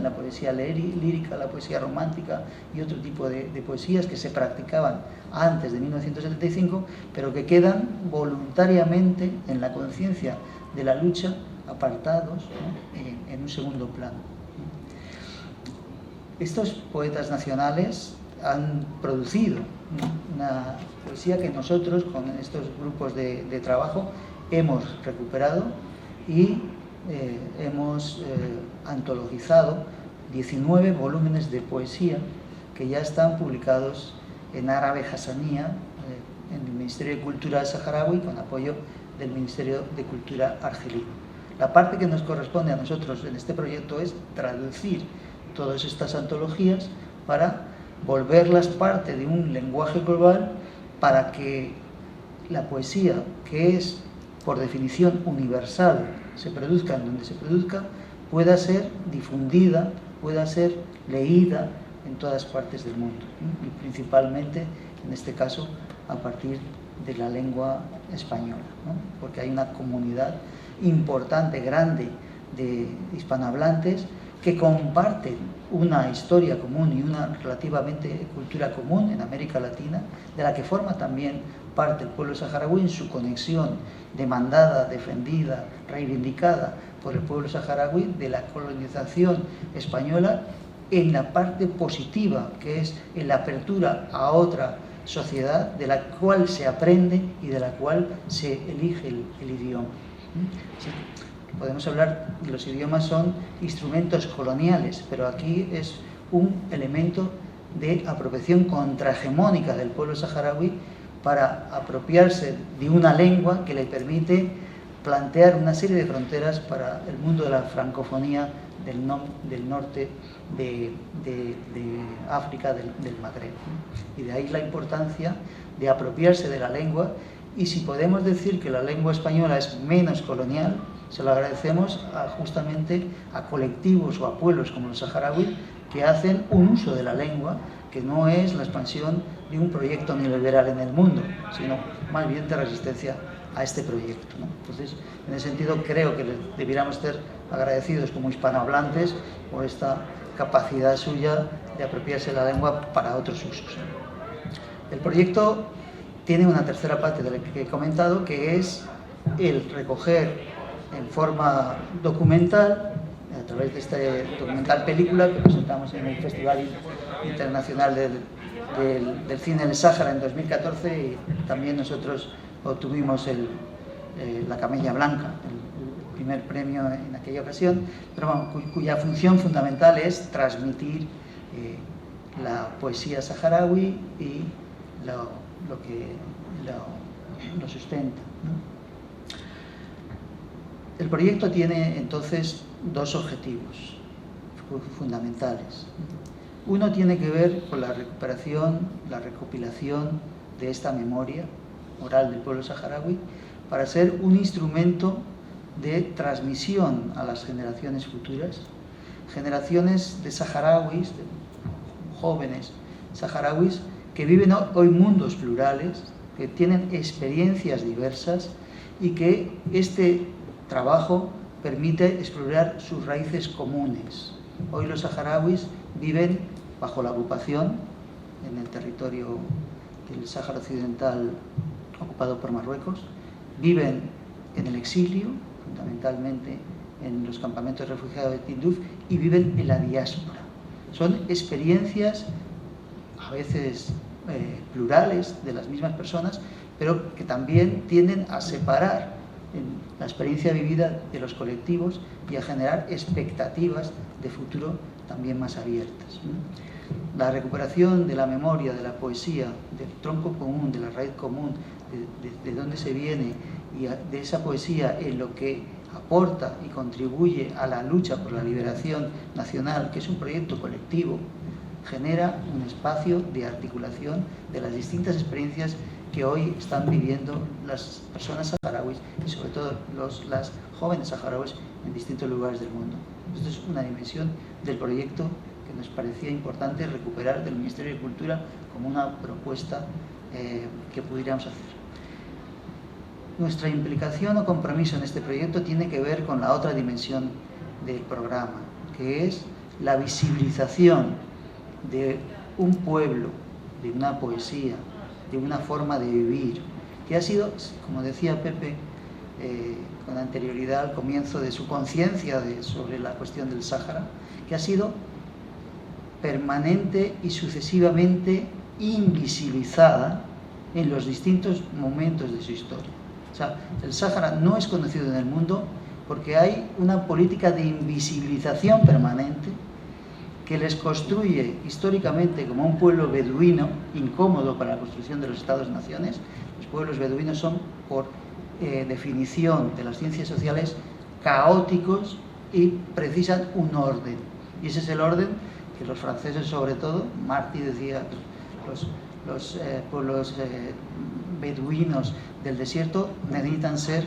lírica, la poesía romántica y otro tipo de poesías que se practicaban antes de 1975, pero que quedan voluntariamente en la conciencia de la lucha, apartados, ¿no?, en un segundo plano. Estos poetas nacionales han producido una poesía que nosotros, con estos grupos de trabajo, hemos recuperado y hemos antologizado 19 volúmenes de poesía que ya están publicados en árabe hasanía en el Ministerio de Cultura saharaui, con apoyo del Ministerio de Cultura argelino. La parte que nos corresponde a nosotros en este proyecto es traducir todas estas antologías para volverlas parte de un lenguaje global, para que la poesía, que es por definición universal, se produzca en donde se produzca, pueda ser difundida, pueda ser leída en todas partes del mundo, y principalmente, en este caso, a partir de la lengua española, ¿no? Porque hay una comunidad importante, grande, de hispanohablantes que comparten una historia común y una relativamente cultura común en América Latina, de la que forma también parte el pueblo saharaui en su conexión demandada, defendida, reivindicada por el pueblo saharaui de la colonización española, en la parte positiva, que es en la apertura a otra sociedad de la cual se aprende y de la cual se elige el idioma. Sí, podemos hablar, los idiomas son instrumentos coloniales, pero aquí es un elemento de apropiación contrahegemónica del pueblo saharaui para apropiarse de una lengua que le permite plantear una serie de fronteras para el mundo de la francofonía del norte de África, del Magreb. Y de ahí la importancia de apropiarse de la lengua, y si podemos decir que la lengua española es menos colonial, se lo agradecemos justamente a colectivos o a pueblos como los saharauis, que hacen un uso de la lengua que no es la expansión de un proyecto neoliberal en el mundo, sino más bien de resistencia a este proyecto, ¿no? Entonces, en ese sentido, creo que debiéramos ser agradecidos como hispanohablantes por esta capacidad suya de apropiarse de la lengua para otros usos. El proyecto tiene una tercera parte de la que he comentado, que es el recoger en forma documental, a través de este documental película que presentamos en el Festival Internacional del Cine del Sáhara en 2014, y también nosotros obtuvimos la Camella Blanca, el primer premio en aquella ocasión, pero bueno, cuya función fundamental es transmitir la poesía saharaui y lo que lo sustenta, ¿no? El proyecto tiene entonces dos objetivos fundamentales. Uno tiene que ver con la recuperación, la recopilación de esta memoria oral del pueblo saharaui para ser un instrumento de transmisión a las generaciones futuras, generaciones de saharauis, de jóvenes saharauis que viven hoy mundos plurales, que tienen experiencias diversas y que este trabajo permite explorar sus raíces comunes. Hoy los saharauis viven bajo la ocupación en el territorio del Sáhara Occidental ocupado por Marruecos, viven en el exilio, fundamentalmente en los campamentos de refugiados de Tinduf, y viven en la diáspora. Son experiencias a veces plurales de las mismas personas, pero que también tienden a separar la experiencia vivida de los colectivos y a generar expectativas de futuro también más abiertas. La recuperación de la memoria, de la poesía, del tronco común, de la raíz común, de dónde se viene, y de esa poesía en lo que aporta y contribuye a la lucha por la liberación nacional, que es un proyecto colectivo, genera un espacio de articulación de las distintas experiencias que hoy están viviendo las personas saharauis y sobre todo las jóvenes saharauis en distintos lugares del mundo. Esto es una dimensión del proyecto que nos parecía importante recuperar del Ministerio de Cultura como una propuesta que pudiéramos hacer. Nuestra implicación o compromiso en este proyecto tiene que ver con la otra dimensión del programa, que es la visibilización de un pueblo, de una poesía, de una forma de vivir, que ha sido, como decía Pepe con anterioridad al comienzo de su conciencia sobre la cuestión del Sáhara, que ha sido permanente y sucesivamente invisibilizada en los distintos momentos de su historia. O sea, el Sáhara no es conocido en el mundo porque hay una política de invisibilización permanente que les construye históricamente como un pueblo beduino incómodo para la construcción de los Estados-naciones. Los pueblos beduinos son, por definición de las ciencias sociales, caóticos y precisan un orden. Y ese es el orden que los franceses, sobre todo, Martí decía, los pueblos beduinos del desierto necesitan ser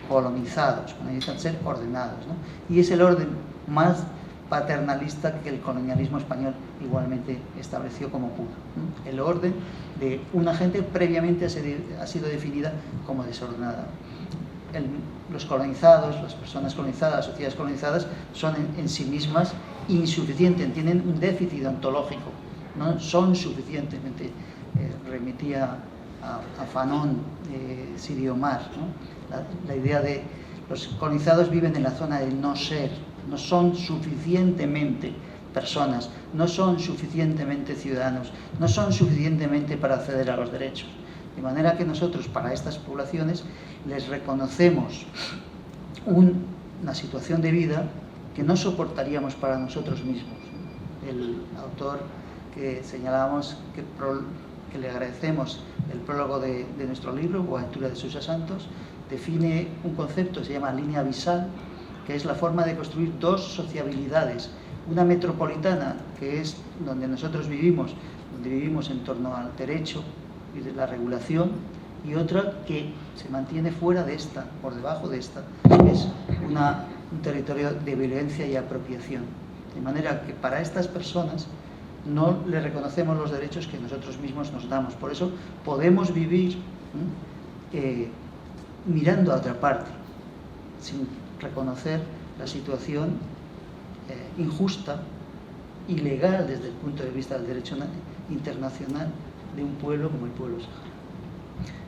colonizados, necesitan ser ordenados, ¿no? Y es el orden más paternalista que el colonialismo español igualmente estableció como pudo, ¿no? El orden de una gente previamente ha sido definida como desordenada. Los colonizados, las personas colonizadas, las sociedades colonizadas son en sí mismas insuficientes, tienen un déficit ontológico, no son suficientemente, remitía a Fanon, Sirio Mar, ¿no? La idea de los colonizados viven en la zona del no ser, no son suficientemente personas, no son suficientemente ciudadanos, no son suficientemente para acceder a los derechos. De manera que nosotros, para estas poblaciones, les reconocemos una situación de vida que no soportaríamos para nosotros mismos. El autor que señalábamos, que le agradecemos el prólogo de nuestro libro, Boaventura de Sousa Santos, define un concepto que se llama línea abisal, que es la forma de construir dos sociabilidades. Una metropolitana, que es donde nosotros vivimos, donde vivimos en torno al derecho y de la regulación, y otra que se mantiene fuera de esta, por debajo de esta, que es un territorio de violencia y apropiación. De manera que para estas personas no le reconocemos los derechos que nosotros mismos nos damos. Por eso podemos vivir mirando a otra parte, sin reconocer la situación injusta, ilegal desde el punto de vista del derecho internacional de un pueblo como el pueblo saharaui.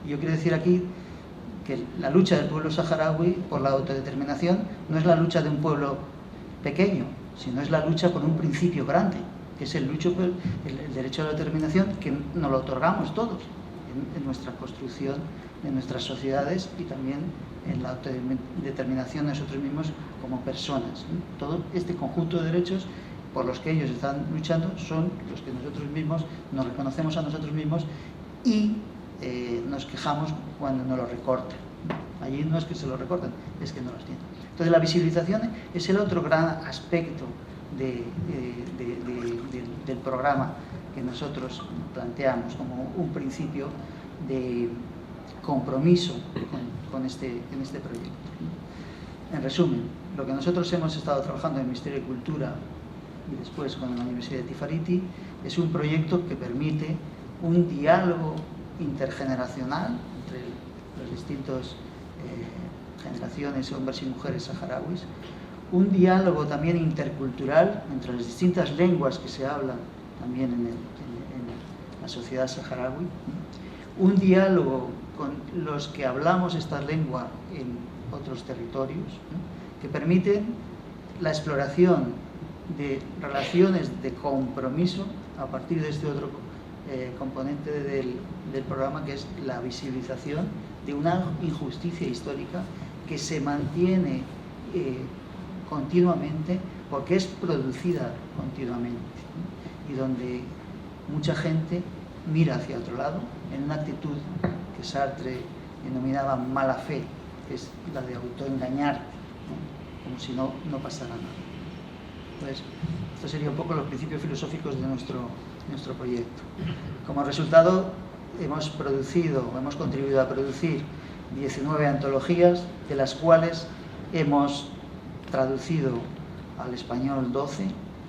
Yo quiero decir aquí que la lucha del pueblo saharaui por la autodeterminación no es la lucha de un pueblo pequeño, sino es la lucha por un principio grande, que es el derecho a la determinación, que nos lo otorgamos todos en nuestra construcción, en nuestras sociedades y también en la autodeterminación de nosotros mismos como personas. Todo este conjunto de derechos por los que ellos están luchando son los que nosotros mismos nos reconocemos a nosotros mismos y nos quejamos cuando nos lo recortan. Allí no es que se lo recortan, es que no los tienen. Entonces la visibilización es el otro gran aspecto del programa que nosotros planteamos como un principio de compromiso en este proyecto. En resumen, lo que nosotros hemos estado trabajando en el Ministerio de Cultura y después con la Universidad de Tifariti es un proyecto que permite un diálogo intergeneracional entre las distintas generaciones, hombres y mujeres saharauis, un diálogo también intercultural entre las distintas lenguas que se hablan también en la sociedad saharaui, un diálogo con los que hablamos esta lengua en otros territorios, que permiten la exploración de relaciones de compromiso a partir de este otro componente del programa, que es la visibilización de una injusticia histórica que se mantiene continuamente porque es producida continuamente y donde mucha gente mira hacia otro lado en una actitud que Sartre denominaba mala fe, que es la de autoengañarte, ¿no? Como si no pasara nada. Entonces, estos serían un poco los principios filosóficos de nuestro proyecto. Como resultado, hemos contribuido a producir 19 antologías, de las cuales hemos traducido al español 12,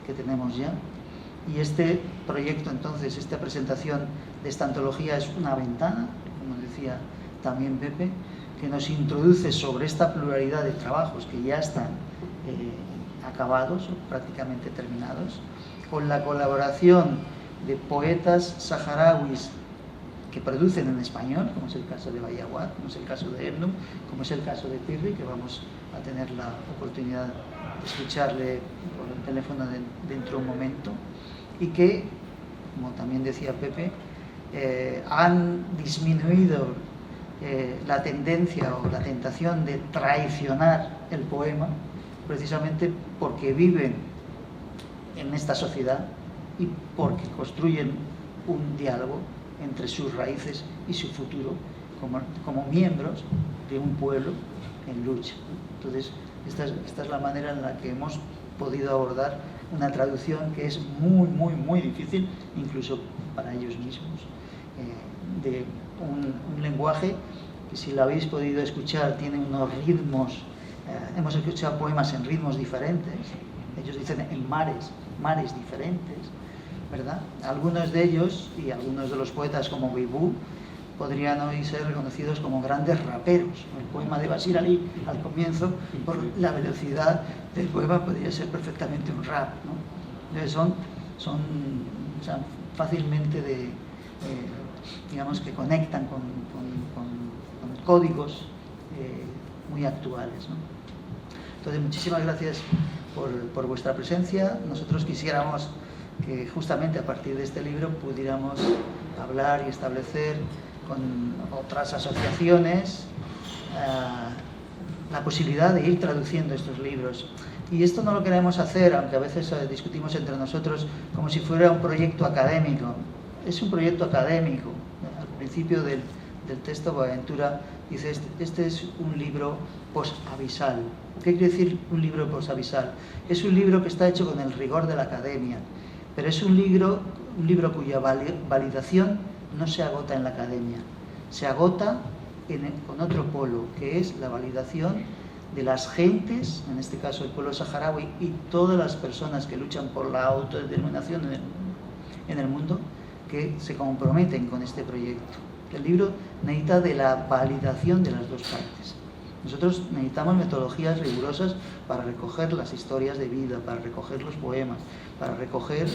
que tenemos ya. Y este proyecto, entonces, esta presentación de esta antología es una ventana, como decía también Pepe, que nos introduce sobre esta pluralidad de trabajos que ya están acabados o prácticamente terminados, con la colaboración de poetas saharauis que producen en español, como es el caso de Bayawat, como es el caso de Ebnum, como es el caso de Pirri, que vamos a tener la oportunidad de escucharle por el teléfono dentro de un momento, y que, como también decía Pepe, han disminuido la tendencia o la tentación de traicionar el poema, precisamente porque viven en esta sociedad y porque construyen un diálogo entre sus raíces y su futuro como miembros de un pueblo en lucha. Entonces, esta es la manera en la que hemos podido abordar una traducción que es muy, muy, muy difícil, incluso para ellos mismos, de un lenguaje que, si lo habéis podido escuchar, tiene unos ritmos. Hemos escuchado poemas en ritmos diferentes, ellos dicen en mares diferentes, ¿verdad? Algunos de ellos y algunos de los poetas como Beibou podrían hoy ser reconocidos como grandes raperos. El poema de Bashir Ali al comienzo, por la velocidad del poema, podría ser perfectamente un rap, ¿no? Entonces son fácilmente digamos que conectan con códigos muy actuales, ¿no? Entonces, muchísimas gracias por vuestra presencia. Nosotros quisiéramos que justamente a partir de este libro pudiéramos hablar y establecer con otras asociaciones la posibilidad de ir traduciendo estos libros. Y esto no lo queremos hacer, aunque a veces discutimos entre nosotros, como si fuera un proyecto académico. Es un proyecto académico. Al principio del texto, Boaventura dice, este es un libro posavisal. ¿Qué quiere decir un libro posavisal? Es un libro que está hecho con el rigor de la academia, pero es un libro cuya validación no se agota en la academia, se agota con otro polo, que es la validación de las gentes, en este caso el pueblo saharaui, y todas las personas que luchan por la autodeterminación en el mundo, que se comprometen con este proyecto. El libro necesita de la validación de las dos partes. Nosotros necesitamos metodologías rigurosas para recoger las historias de vida, para recoger los poemas, para recoger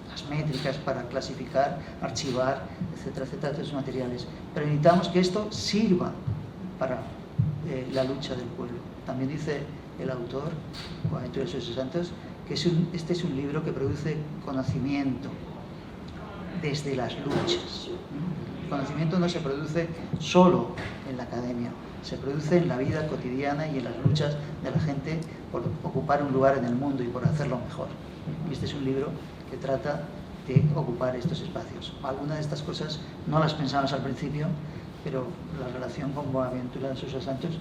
las métricas, para clasificar, archivar, etcétera, etcétera, de esos materiales. Pero necesitamos que esto sirva para la lucha del pueblo. También dice el autor, Boaventura de Sousa Santos, que este es un libro que produce conocimiento desde las luchas. El conocimiento no se produce solo en la academia, se produce en la vida cotidiana y en las luchas de la gente por ocupar un lugar en el mundo y por hacerlo mejor. Y este es un libro que trata de ocupar estos espacios. Algunas de estas cosas no las pensamos al principio, pero la relación con Boaventura de Sousa Santos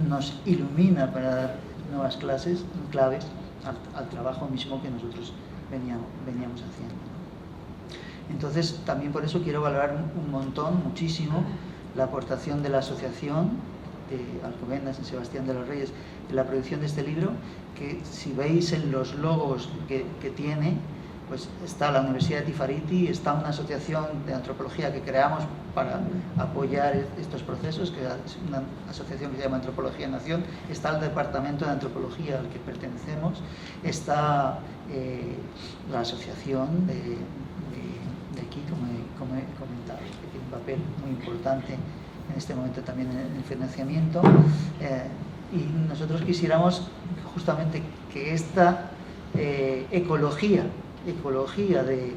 nos ilumina para dar nuevas claves al trabajo mismo que nosotros veníamos haciendo. Entonces, también por eso quiero valorar muchísimo, la aportación de la asociación de Alcobendas y Sebastián de los Reyes en la producción de este libro, que si veis en los logos que tiene, pues está la Universidad de Tifariti, está una asociación de antropología que creamos para apoyar estos procesos, que es una asociación que se llama Antropología en Nación, está el Departamento de Antropología al que pertenecemos, está la asociación de aquí, como he comentado, que tiene un papel muy importante en este momento también en el financiamiento, y nosotros quisiéramos justamente que esta ecología de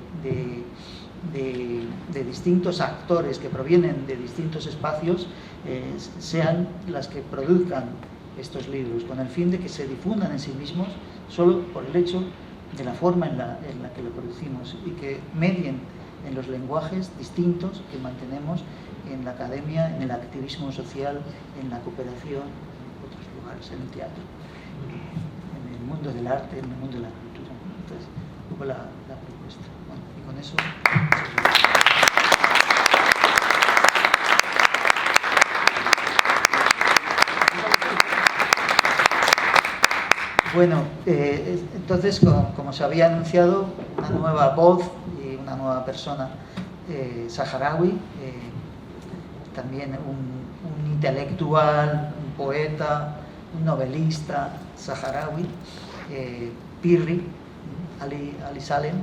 distintos actores que provienen de distintos espacios sean las que produzcan estos libros, con el fin de que se difundan en sí mismos solo por el hecho de la forma en la que lo producimos, y que medien en los lenguajes distintos que mantenemos en la academia, en el activismo social, en la cooperación, en otros lugares, en el teatro, en el mundo del arte, en el mundo de la cultura. Entonces, un poco la propuesta. Bueno, y con eso... Bueno, entonces, como se había anunciado, una nueva voz y una nueva persona saharaui, también un intelectual, un poeta, un novelista saharaui, Pirri, Ali Salem,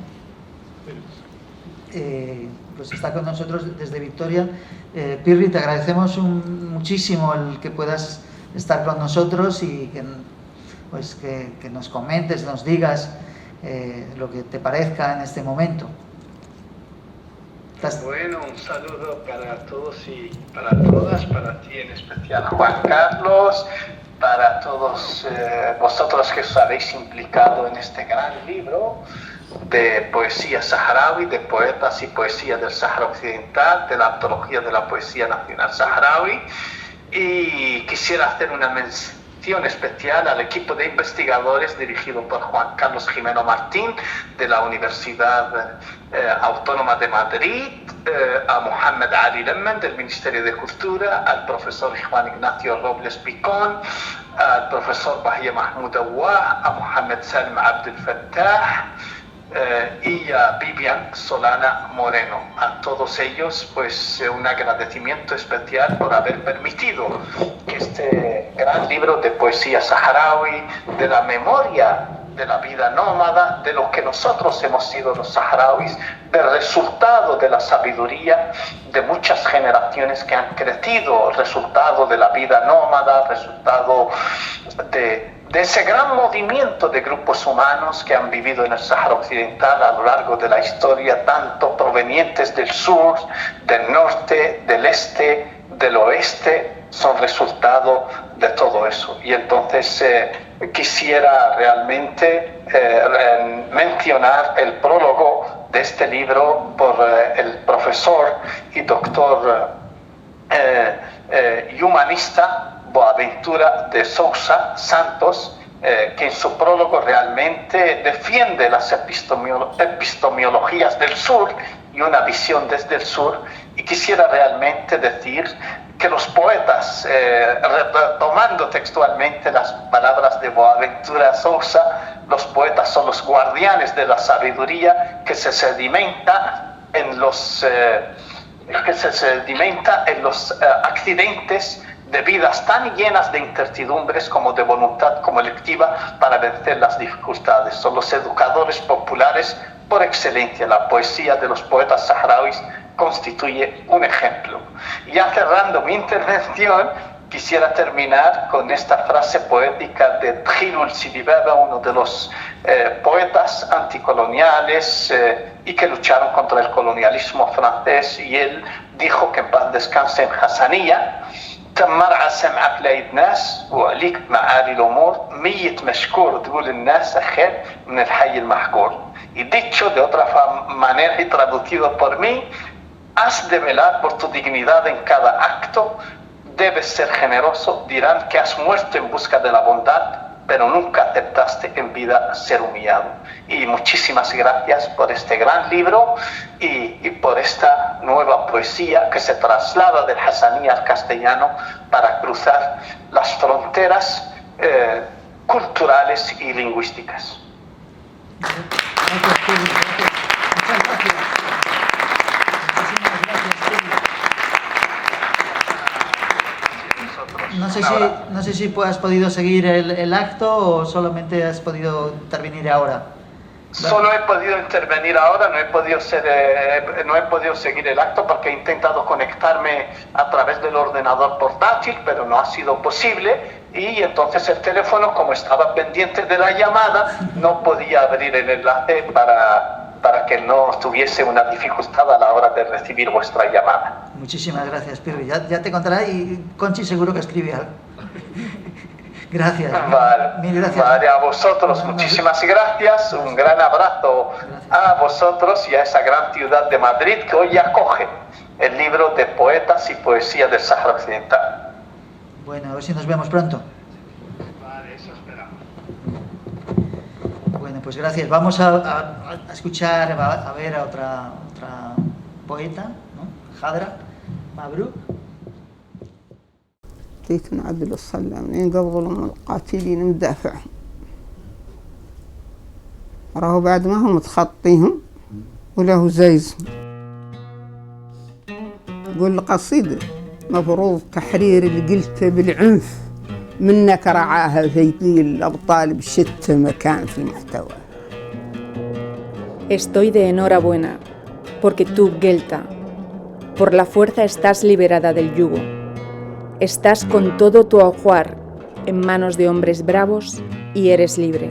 pues está con nosotros desde Victoria. Pirri, te agradecemos muchísimo el que puedas estar con nosotros y que nos comentes, nos digas lo que te parezca en este momento. Bueno, un saludo para todos y para todas, para ti en especial, Juan Carlos, para todos vosotros que os habéis implicado en este gran libro de poesía saharaui, de poetas y poesía del Sáhara Occidental, de la antología de la poesía nacional saharaui. Y quisiera hacer una mención especial al equipo de investigadores dirigido por Juan Carlos Jimeno Martín de la Universidad Autónoma de Madrid, a Mohamed Ali Lemmen del Ministerio de Cultura, al profesor Juan Ignacio Robles Picón, al profesor Bahía Mahmoud Awah, a Mohamed Salim Abdel Fattah y a Vivian Solana Moreno. A todos ellos, pues un agradecimiento especial por haber permitido que este gran libro de poesía saharaui, de la memoria de la vida nómada, de lo que nosotros hemos sido los saharauis, del resultado de la sabiduría de muchas generaciones que han crecido, resultado de la vida nómada, resultado de ese gran movimiento de grupos humanos que han vivido en el Sáhara Occidental a lo largo de la historia, tanto provenientes del sur, del norte, del este, del oeste, son resultado de todo eso. Y entonces quisiera realmente mencionar el prólogo de este libro por el profesor y doctor y humanista Boaventura de Sousa Santos, que en su prólogo realmente defiende las epistemologías del sur y una visión desde el sur, y quisiera realmente decir que los poetas, retomando textualmente las palabras de Boaventura Sousa, los poetas son los guardianes de la sabiduría que se sedimenta en los accidentes de vidas tan llenas de incertidumbres como de voluntad colectiva para vencer las dificultades. Son los educadores populares por excelencia. La poesía de los poetas saharauis constituye un ejemplo. Ya cerrando mi intervención, quisiera terminar con esta frase poética de Tjilul Silibaba, uno de los poetas anticoloniales y que lucharon contra el colonialismo francés, y él dijo, que en paz descanse, en Hassaniyya: تمرع سمعك لعيد ناس وعليك معالي الأمور ميت مشكور تقول الناس خير من الحي المحقور. Y dicho de otra manera y traducido por mí: has de velar por tu dignidad en cada acto, debes ser generoso, dirán que has muerto en busca de la bondad, pero nunca aceptaste en vida ser humillado. Y muchísimas gracias por este gran libro y por esta nueva poesía que se traslada del Hassaniyya al castellano para cruzar las fronteras culturales y lingüísticas. No sé si has podido seguir el acto o solamente has podido intervenir ahora. Solo he podido intervenir ahora, no he podido seguir el acto porque he intentado conectarme a través del ordenador portátil, pero no ha sido posible, y entonces el teléfono, como estaba pendiente de la llamada, no podía abrir el enlace para que no tuviese una dificultad a la hora de recibir vuestra llamada. Muchísimas gracias, Pirri. Ya te contará, y Conchi seguro que escribe algo. Gracias. Vale, mil gracias. Vale, a vosotros muchísimas gracias. Un gran abrazo a vosotros y a esa gran ciudad de Madrid que hoy acoge el libro de poetas y poesía del Sáhara Occidental. Bueno, a ver si nos vemos pronto. Vale, eso esperamos. Bueno, pues gracias. Vamos a escuchar, a ver a otra poeta, ¿no? Khadra Mabruk. بديت نعدل الصلة يقبضوا من القاتلين ندافعهم، راهو بعد ما هم متخطيهم وله زايزهم. قول القصيدة مفروض تحرير اللي قلته بالعنف، منك رعاها ذيدي الأبطال بشتى مكان في محتوى. Estoy de enhorabuena, porque tú, Gelta, por la fuerza estás liberada del yugo. Estás con todo tu ajuar en manos de hombres bravos y eres libre.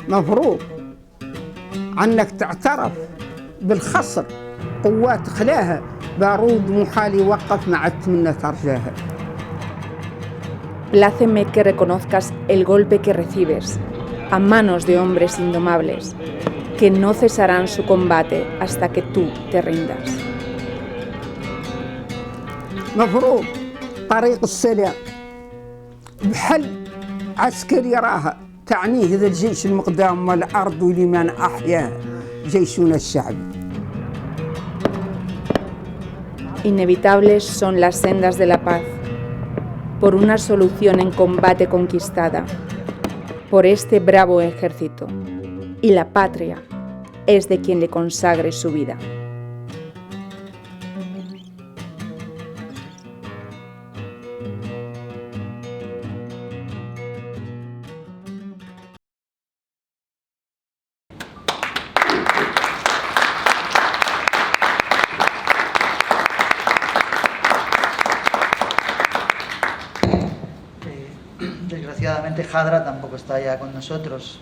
مفروض عنك تعترف بالخصر، قوات خلاها بارود محال يوقف مع التمنة ترجاها. Pláceme que reconozcas el golpe que recibes a manos de hombres indomables, que no cesarán su combate hasta que tú te rindas. مفروض طريق السلام بحل عسكري راها تعنيه ذا الجيش المقدام والأرض لمن أحياها جيشنا الشعبي. Inevitables son las sendas de la paz, por una solución en combate conquistada, por este bravo ejército, y la patria es de quien le consagre su vida. Desgraciadamente Khadra tampoco está ya con nosotros.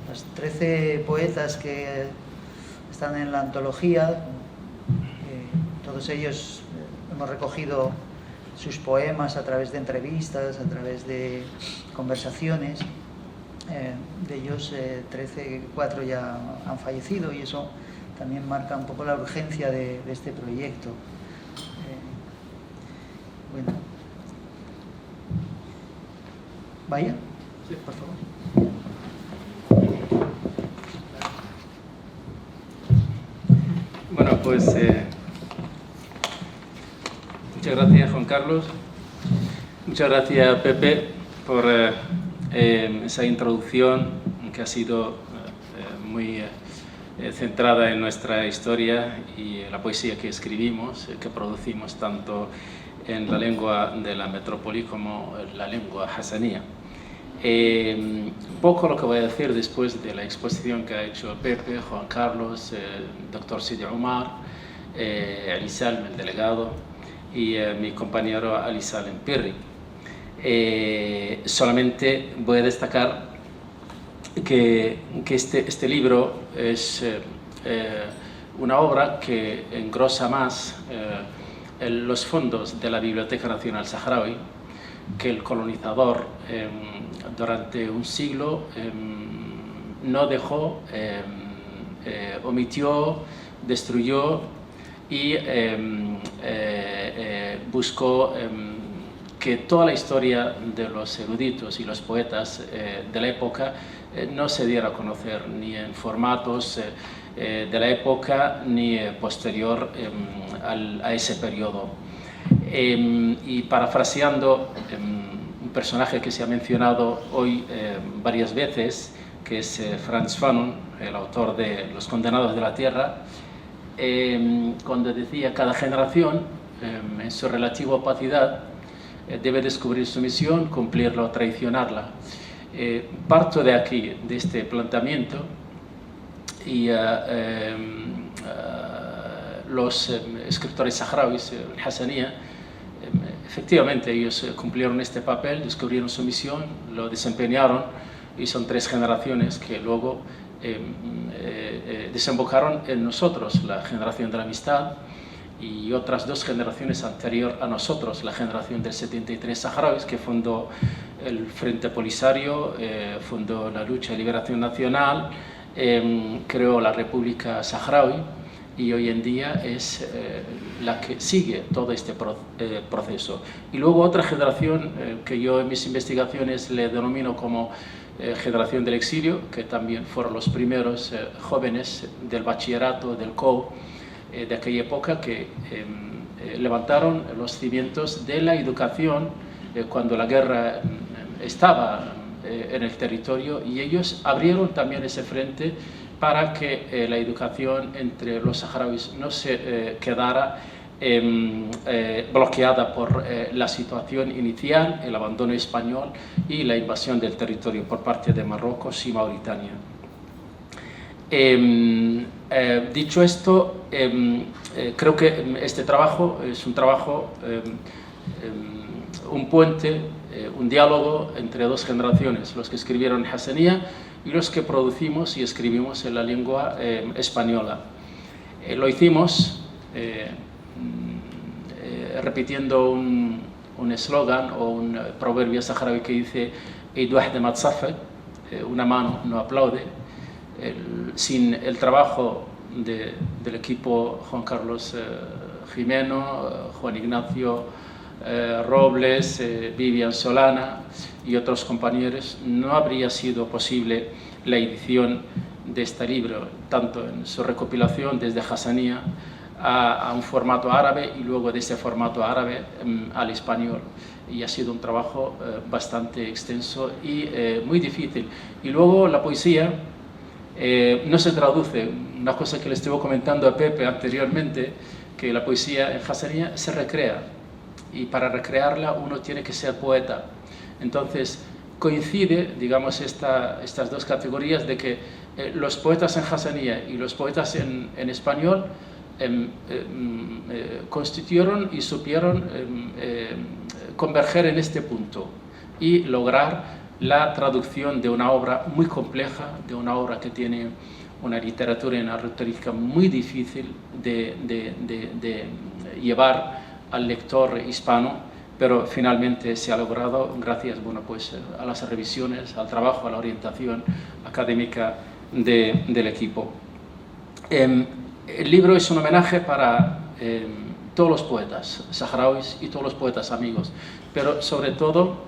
Las 13 poetas que están en la antología, todos ellos hemos recogido sus poemas a través de entrevistas, a través de conversaciones. De ellos 4 ya han fallecido, y eso también marca un poco la urgencia de este proyecto. Bueno. Vaya, sí, por favor. Bueno, pues Muchas gracias, Juan Carlos. Muchas gracias, Pepe, por esa introducción que ha sido muy centrada en nuestra historia y la poesía que escribimos, que producimos tanto en la lengua de la metrópoli como en la lengua hasanía. Un poco lo que voy a decir después de la exposición que ha hecho Pepe, Juan Carlos, doctor Sidi Omar, Ali Salem, el delegado, y mi compañero Ali Salem Pirri. Solamente voy a destacar que este libro es una obra que engrosa más los fondos de la Biblioteca Nacional Saharaui, que el colonizador durante un siglo no dejó, omitió, destruyó y buscó que toda la historia de los eruditos y los poetas de la época no se diera a conocer ni en formatos de la época ni posterior a ese periodo. Y parafraseando un personaje que se ha mencionado hoy varias veces, que es Frantz Fanon, el autor de Los Condenados de la Tierra, cuando decía: cada generación en su relativa opacidad debe descubrir su misión, cumplirla o traicionarla. Parto de aquí, de este planteamiento, y los escritores saharauis en Hasanía, efectivamente ellos cumplieron este papel, descubrieron su misión, lo desempeñaron, y son 3 generaciones que luego desembocaron en nosotros, la generación de la amistad, y otras 2 generaciones anterior a nosotros, la generación del 73 saharauis, que fundó el Frente Polisario, fundó la lucha de liberación nacional, creó la República Saharaui, y hoy en día es la que sigue todo este proceso. Y luego otra generación que yo en mis investigaciones le denomino como generación del exilio, que también fueron los primeros jóvenes del bachillerato, del COU, de aquella época, que levantaron los cimientos de la educación cuando la guerra estaba en el territorio, y ellos abrieron también ese frente para que la educación entre los saharauis no se quedara bloqueada por la situación inicial, el abandono español y la invasión del territorio por parte de Marruecos y Mauritania. Dicho esto, creo que este trabajo es un trabajo, un puente, un diálogo entre 2 generaciones, los que escribieron en Hasanía y los que producimos y escribimos en la lengua española. Lo hicimos repitiendo un eslogan o un proverbio saharaui que dice: una mano no aplaude. Sin el trabajo del equipo Juan Carlos Jimeno, Juan Ignacio Robles, Vivian Solana y otros compañeros, no habría sido posible la edición de este libro, tanto en su recopilación desde Hasanía a un formato árabe y luego de ese formato árabe al español. Y ha sido un trabajo bastante extenso y muy difícil. Y luego la poesía no se traduce, una cosa que le estuve comentando a Pepe anteriormente, que la poesía en Hasanía se recrea, y para recrearla uno tiene que ser poeta. Entonces coincide, digamos, estas 2 categorías de que los poetas en Hasanía y los poetas en español constituyeron y supieron converger en este punto y lograr la traducción de una obra muy compleja, de una obra que tiene una literatura y una retórica muy difícil de llevar al lector hispano, pero finalmente se ha logrado gracias, bueno, pues, a las revisiones, al trabajo, a la orientación académica del equipo. El libro es un homenaje para todos los poetas saharauis y todos los poetas amigos, pero sobre todo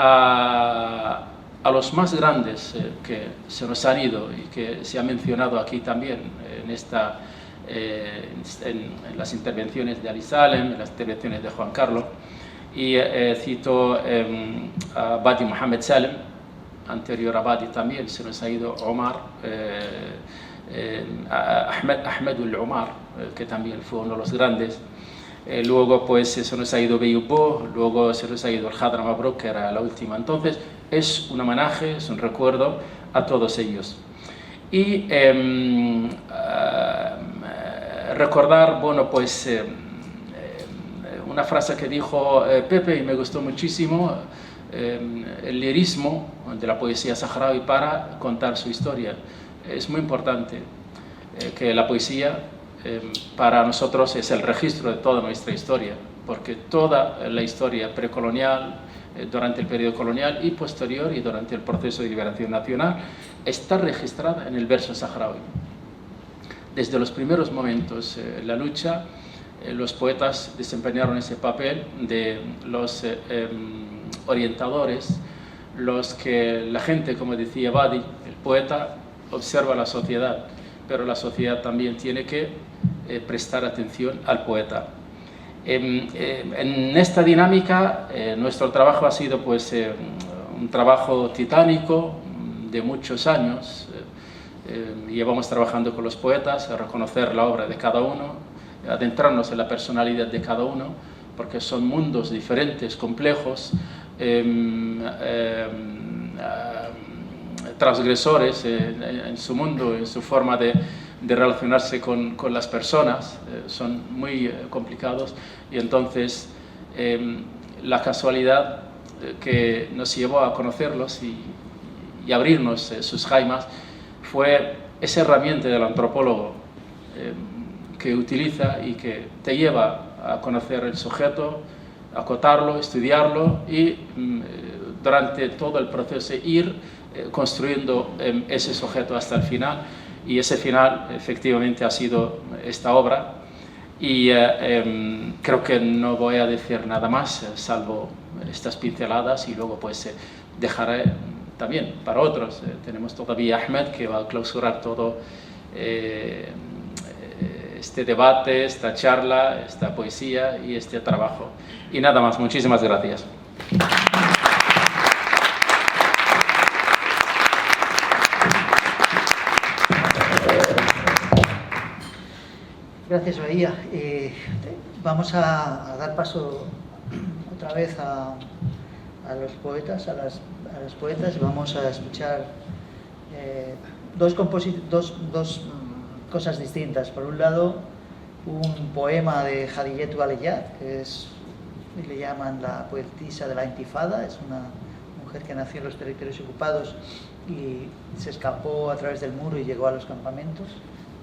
a los más grandes que se nos han ido y que se ha mencionado aquí también en esta en las intervenciones de Ali Salem, en las intervenciones de Juan Carlos, y cito a Badi Mohamed Salem, anterior a Badi también se nos ha ido Omar, Ahmed Omar, que también fue uno de los grandes. Luego pues se nos ha ido Beyubo, luego se nos ha ido el Hadra Mabruk, que era la última. Entonces es un homenaje, es un recuerdo a todos ellos. Y recordar, bueno, pues una frase que dijo Pepe y me gustó muchísimo, el lirismo de la poesía saharaui para contar su historia. Es muy importante que la poesía para nosotros es el registro de toda nuestra historia, porque toda la historia precolonial, durante el periodo colonial y posterior y durante el proceso de liberación nacional está registrada en el verso saharaui. Desde los primeros momentos de la lucha, los poetas desempeñaron ese papel de los orientadores, los que la gente, como decía Badi, el poeta observa la sociedad, pero la sociedad también tiene que prestar atención al poeta. En esta dinámica, nuestro trabajo ha sido pues, un trabajo titánico de muchos años. Llevamos trabajando con los poetas, a reconocer la obra de cada uno, adentrarnos en la personalidad de cada uno, porque son mundos diferentes, complejos, transgresores en su mundo, en su forma de relacionarse con las personas, son muy complicados, y entonces la casualidad que nos llevó a conocerlos y abrirnos sus jaimas fue esa herramienta del antropólogo que utiliza y que te lleva a conocer el sujeto, acotarlo, estudiarlo y durante todo el proceso ir construyendo ese sujeto hasta el final. Y ese final efectivamente ha sido esta obra, y creo que no voy a decir nada más salvo estas pinceladas, y luego pues dejaré también para otros. Tenemos todavía a Ahmed, que va a clausurar todo este debate, esta charla, esta poesía y este trabajo. Y nada más, muchísimas gracias. Gracias, Bahía. Vamos a dar paso otra vez a los poetas, a las poetas. Vamos a escuchar dos cosas distintas. Por un lado, un poema de Hadiyetu Aleyat, que le llaman la poetisa de la Intifada. Es una mujer que nació en los territorios ocupados y se escapó a través del muro y llegó a los campamentos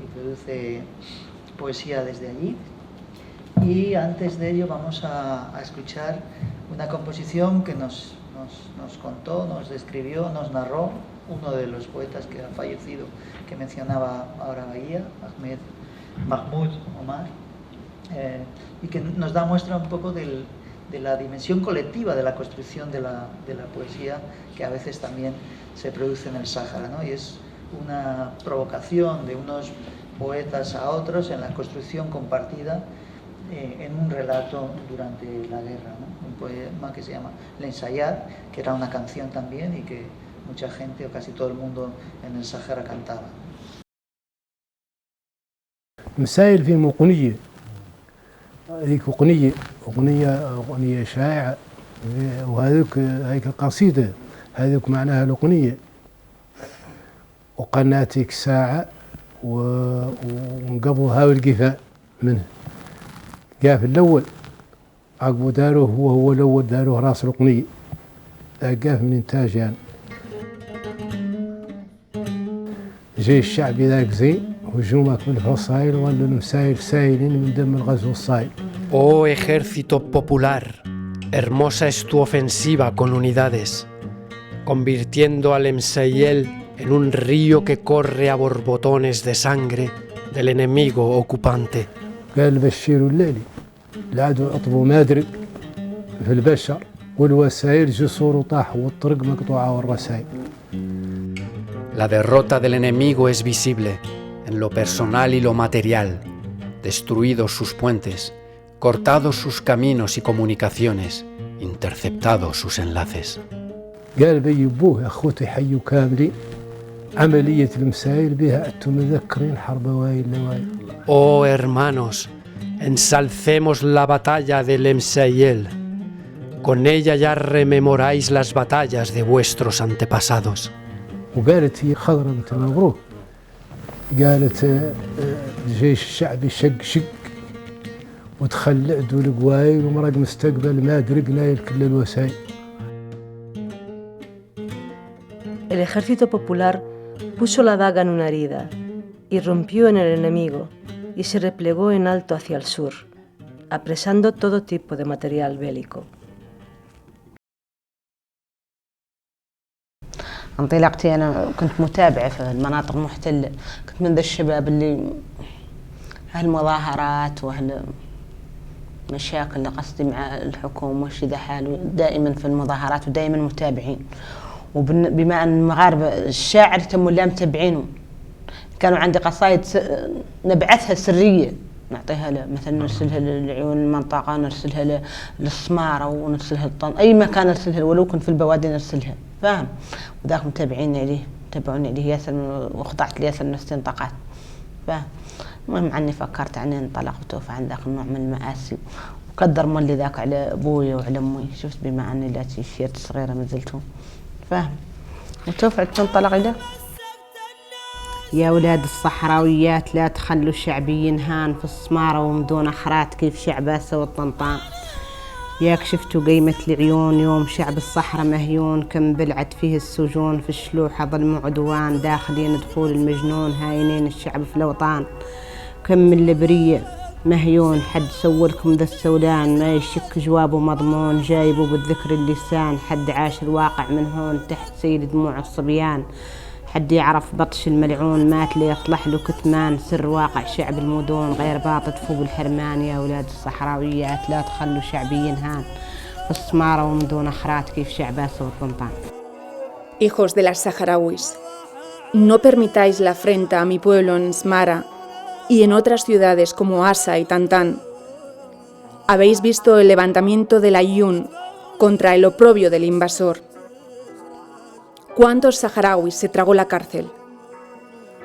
y produce poesía desde allí. Y antes de ello vamos a escuchar una composición que nos contó, nos describió, nos narró uno de los poetas que ha fallecido, que mencionaba ahora Bahía, Mahmoud Omar, y que nos da muestra un poco de la dimensión colectiva de la construcción de la poesía, que a veces también se produce en el Sáhara, ¿no? Y es una provocación de unos poetas a otros en la construcción compartida en un relato durante la guerra, ¿no? Un poema que se llama L'Ensayat, que era una canción también y que mucha gente o casi todo el mundo en el Sáhara cantaba. مسائل في أغنية، هذيك أغنية شائعة، وهذيك القصيدة هذيك معناها الأغنية، وقناتك ساعة ونقبضها والقفاء منه. قاف الأول عقبه داروه هو الأول داروه راس الأغنية، قاف من إنتاج يعني. جاي الشعبي ذاك زين هجومك من الفصائل ولا المسائل سائلين من دم الغزو الصائل. Oh ejército popular, hermosa es tu ofensiva con unidades, convirtiendo al Emsayel en un río que corre a borbotones de sangre del enemigo ocupante. قال بشير الليلي العدو عطبوا مادرق في البشر والوسائل جسور وطاح والطرق مقطوعة والرسائل. La derrota del enemigo es visible en lo personal y lo material, destruidos sus puentes, cortados sus caminos y comunicaciones, interceptados sus enlaces. قال بي بوه اخوتي حيوا كاملين عملية المسائل بها أنتم مذكرين حرب وايل لوايل. Oh hermanos, ensalcemos la batalla del Emsayel. Con ella ya rememoráis las batallas de vuestros antepasados. وقالت هي خضرة بنت مبروك قالت الجيش الشعبي شق ودخل عدو القوايل ومرق مستقبل ما درقنا كل الوسائل. El ejército popular puso la daga en una herida, irrumpió en el enemigo y se replegó en alto hacia el sur, apresando todo tipo de material bélico. انطلاقتي أنا كنت متابعة في المناطق المحتلة، كنت من ذا الشباب اللي هالمظاهرات وهالمشاكل اللي قصدي مع الحكومة وشي ذا حاله دائما في المظاهرات ودائما متابعين. وبما أن المغاربة الشاعر تم لا متابعينه، كانوا عندي قصايد نبعثها سرية نعطيها له، مثلا نرسلها لعيون المنطقة، نرسلها للصمارة ونرسلها للطن، أي مكان نرسلها ولو كنت في البوادي نرسلها، فاهم؟ وذاك متابعيني عليه، تابعوني عليه ياسر وخضعت لياسر من الاستنطاقات، فاهم؟ المهم عني فكرت عني انطلقت وفعل ذاك النوع من المآسي وقدر مولي ذاك على أبوي وعلى أمي، شفت بما أني لاتي شيرت صغيرة ما زلتهم، فاهم؟ وتوفعت تنطلق له. يا ولاد الصحراويات لا تخلوا الشعبي ينهان في الصمارة ومدون أخرات كيف شعباسة والطنطان. ياك شفتوا قيمة العيون يوم شعب الصحراء مهيون، كم بلعت فيه السجون في الشلوحة ظلم عدوان، داخلين دخول المجنون هاينين الشعب في الأوطان. كم من البرية مهيون حد سولكم ذا السولان، ما يشك جوابه مضمون جايبه بالذكر اللسان، حد عاش الواقع من هون تحت سيل دموع الصبيان، حد يعرف بطش الملعون مات ليصلح له كتمان سر واقع شعب المدون غير باطت فوق الحرمان. يا أولاد الصحراويات لا تخلوا شعبي ينهان في الصمارة ومن دون أخرات كيف شعباسة والطنطان. Hijos de las saharauis, no permitáis la afrenta a mi pueblo en Smara y en otras ciudades como Asa y Tantán. Habéis visto el levantamiento del Ayyún contra el oprobio del invasor. ¿Cuántos saharauis se tragó la cárcel?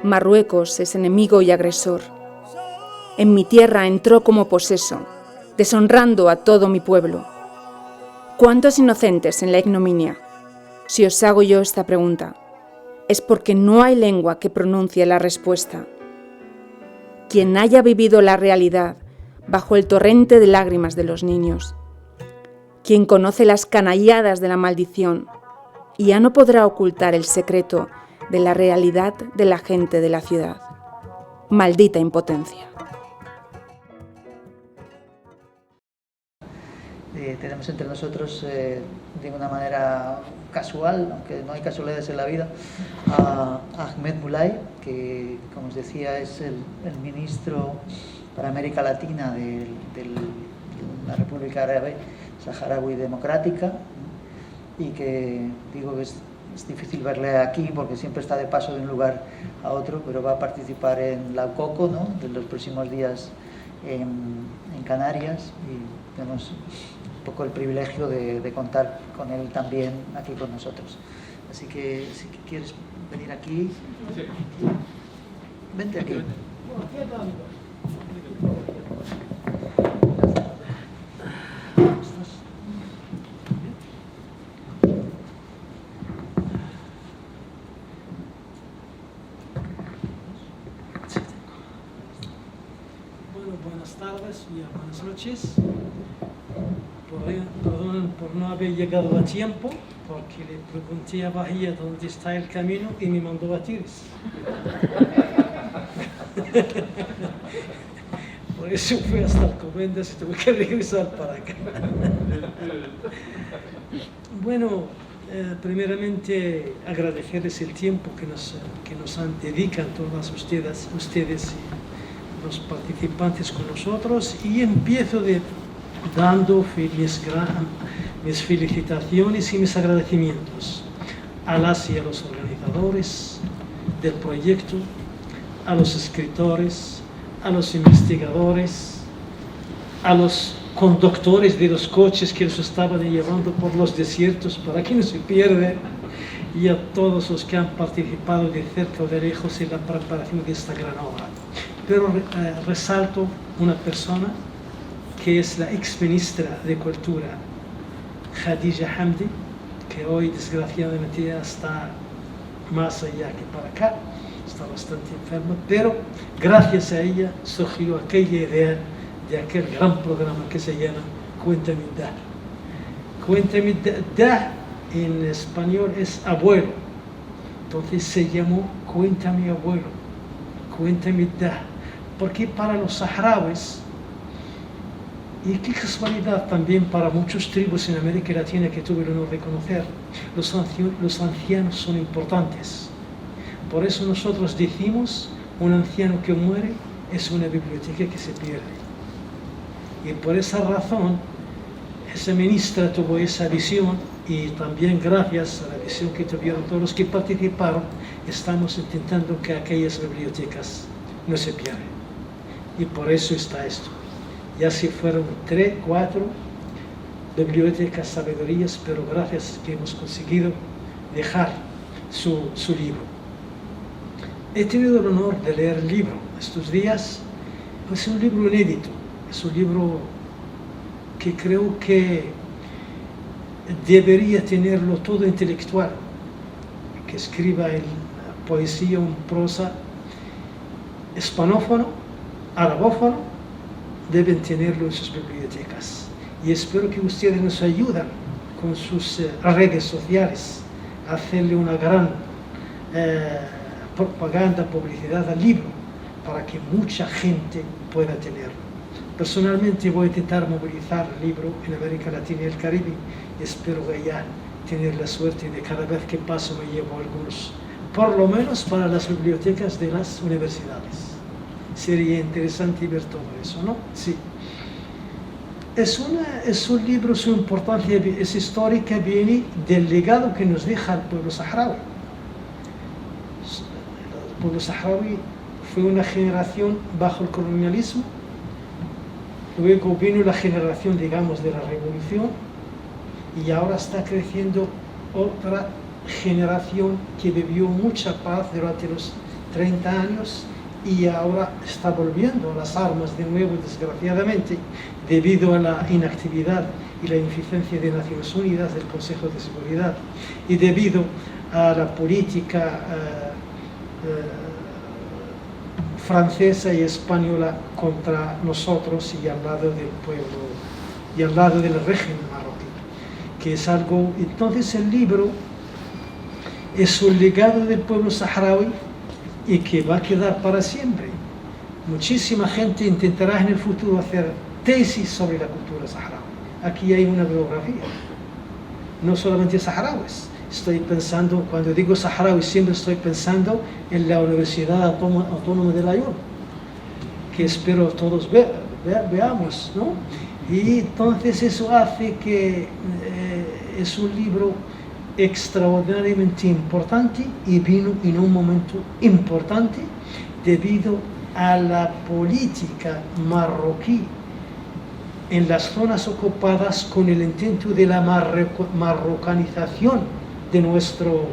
Marruecos es enemigo y agresor. En mi tierra entró como poseso, deshonrando a todo mi pueblo. ¿Cuántos inocentes en la ignominia? Si os hago yo esta pregunta, es porque no hay lengua que pronuncie la respuesta. Quien haya vivido la realidad bajo el torrente de lágrimas de los niños, quien conoce las canalladas de la maldición, ya no podrá ocultar el secreto de la realidad de la gente de la ciudad. Maldita impotencia. Tenemos entre nosotros, de una manera casual, aunque no hay casualidades en la vida, a Ahmed Moulay, que, como os decía, es el ministro para América Latina de la República Árabe Saharaui Democrática, y que digo que es difícil verle aquí porque siempre está de paso de un lugar a otro, pero va a participar en la COCO, ¿no?, de los próximos días en Canarias, y tenemos un poco el privilegio de contar con él también aquí con nosotros. Así que si quieres venir aquí, vente aquí. Buenas tardes y buenas noches. Perdón por no haber llegado a tiempo, porque le pregunté a Bahía dónde está el camino y me mandó a Tiris. Por eso fui hasta Alcobendas y tuve que regresar para acá. Bueno, primeramente agradecerles el tiempo que nos dedican todas ustedes y los participantes con nosotros, y empiezo dando mis felicitaciones y mis agradecimientos a las y a los organizadores del proyecto, a los escritores, a los investigadores, a los conductores de los coches que los estaban llevando por los desiertos para que no se pierdan, y a todos los que han participado de cerca o de lejos en la preparación de esta gran obra. Pero resalto una persona que es la ex ministra de Cultura, Khadija Hamdi, que hoy desgraciadamente ya está más allá que para acá, está bastante enferma, pero gracias a ella surgió aquella idea de aquel gran programa que se llama Cuéntame Da. Cuéntame Da en español es abuelo, entonces se llamó Cuéntame Abuelo, Cuéntame Da, porque para los saharauis, y qué casualidad también para muchas tribus en América Latina que tuve el honor de conocer, los ancianos son importantes. Por eso nosotros decimos, un anciano que muere es una biblioteca que se pierde. Y por esa razón, esa ministra tuvo esa visión, y también gracias a la visión que tuvieron todos los que participaron, estamos intentando que aquellas bibliotecas no se pierdan. Y por eso está esto. Ya si fueron 3, 4 bibliotecas sabidurías, pero gracias que hemos conseguido dejar su libro. He tenido el honor de leer el libro estos días. Es un libro inédito, es un libro que creo que debería tenerlo todo intelectual, que escriba en poesía o en prosa, hispanófono, arabófono, deben tenerlo en sus bibliotecas. Y espero que ustedes nos ayuden con sus redes sociales a hacerle una gran propaganda, publicidad al libro, para que mucha gente pueda tenerlo. Personalmente voy a intentar movilizar el libro en América Latina y el Caribe, y espero ya tener la suerte de cada vez que paso me llevo algunos, por lo menos para las bibliotecas de las universidades. Sería interesante ver todo eso, ¿no? Sí. Es un libro, su importancia es histórica, viene del legado que nos deja el pueblo saharaui. El pueblo saharaui fue una generación bajo el colonialismo, luego vino la generación, digamos, de la revolución, y ahora está creciendo otra generación que vivió mucha paz durante los 30 años, y ahora está volviendo a las armas de nuevo, desgraciadamente, debido a la inactividad y la ineficiencia de Naciones Unidas, del Consejo de Seguridad, y debido a la política francesa y española contra nosotros y al lado del pueblo, y al lado del régimen marroquí, que es algo... Entonces el libro es un legado del pueblo saharaui, y que va a quedar para siempre. Muchísima gente intentará en el futuro hacer tesis sobre la cultura saharaui. Aquí hay una bibliografía, no solamente saharauis. Estoy pensando, cuando digo saharaui, siempre estoy pensando en la Universidad Autónoma de Lyon, que espero todos veamos, ¿no? Y entonces eso hace que es un libro extraordinariamente importante, y vino en un momento importante debido a la política marroquí en las zonas ocupadas, con el intento de la marrocanización de nuestro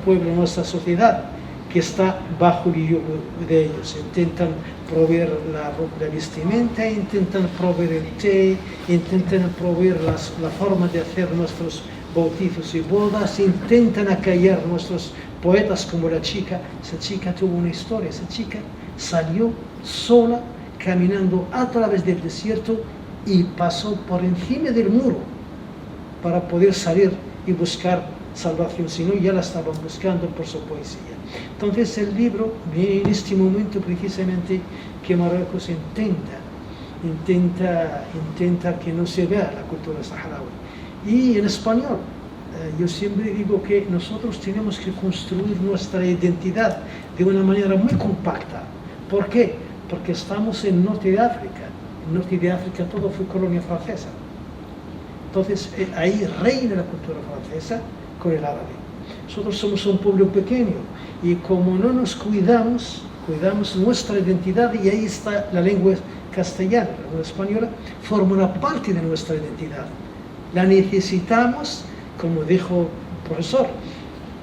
pueblo, nuestra sociedad, que está bajo el yugo de ellos. Intentan proveer la vestimenta, intentan proveer el té, intentan proveer la forma de hacer nuestros bautizos y bodas, intentan acallar nuestros poetas, como la chica. Esa chica tuvo una historia, esa chica salió sola, caminando a través del desierto, y pasó por encima del muro para poder salir y buscar salvación, si no ya la estaban buscando por su poesía. Entonces el libro viene en este momento precisamente que Marruecos intenta que no se vea la cultura saharaui. Y en español, yo siempre digo que nosotros tenemos que construir nuestra identidad de una manera muy compacta. ¿Por qué? Porque estamos en norte de África. En norte de África todo fue colonia francesa. Entonces ahí reina la cultura francesa con el árabe. Nosotros somos un pueblo pequeño, y como no nos cuidamos cuidamos nuestra identidad, y ahí está la lengua castellana, la lengua española, forma una parte de nuestra identidad. La necesitamos, como dijo el profesor,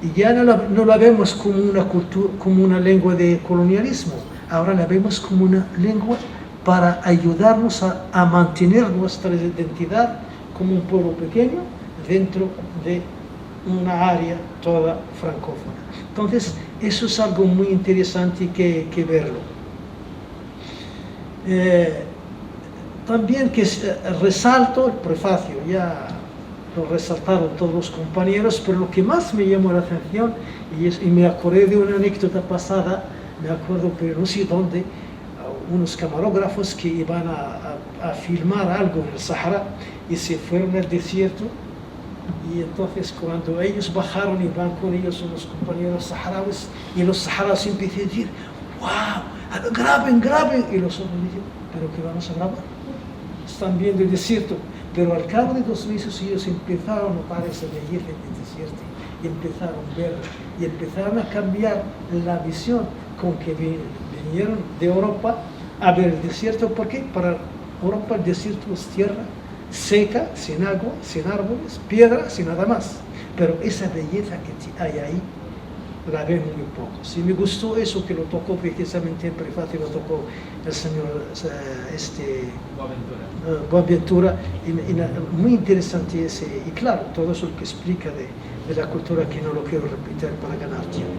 y ya no la vemos como una cultura, como una lengua de colonialismo, ahora la vemos como una lengua para ayudarnos a mantener nuestra identidad como un pueblo pequeño dentro de una área toda francófona. Entonces, eso es algo muy interesante que verlo. También que resalto el prefacio, ya lo resaltaron todos los compañeros, pero lo que más me llamó la atención, y me acordé de una anécdota pasada, me acuerdo, pero no sé dónde, unos camarógrafos que iban a filmar algo en el Sahara y se fueron al desierto, y entonces cuando ellos bajaron y van con ellos unos compañeros saharauis, y los saharauis empiezan a decir, wow, graben, y los otros dicen, pero ¿qué vamos a grabar? Están viendo el desierto. Pero al cabo de 2 meses ellos empezaron a notar esa belleza del desierto, y empezaron a verla, y empezaron a cambiar la visión con que vinieron de Europa a ver el desierto. ¿Por qué? Para Europa el desierto es tierra seca, sin agua, sin árboles, piedras y nada más. Pero esa belleza que hay ahí la ven muy poco. Sí, me gustó eso que lo tocó precisamente en prefacio, lo tocó el señor Boaventura, y muy interesante ese, y claro, todo eso que explica de la cultura, que no lo quiero repetir para ganar tiempo.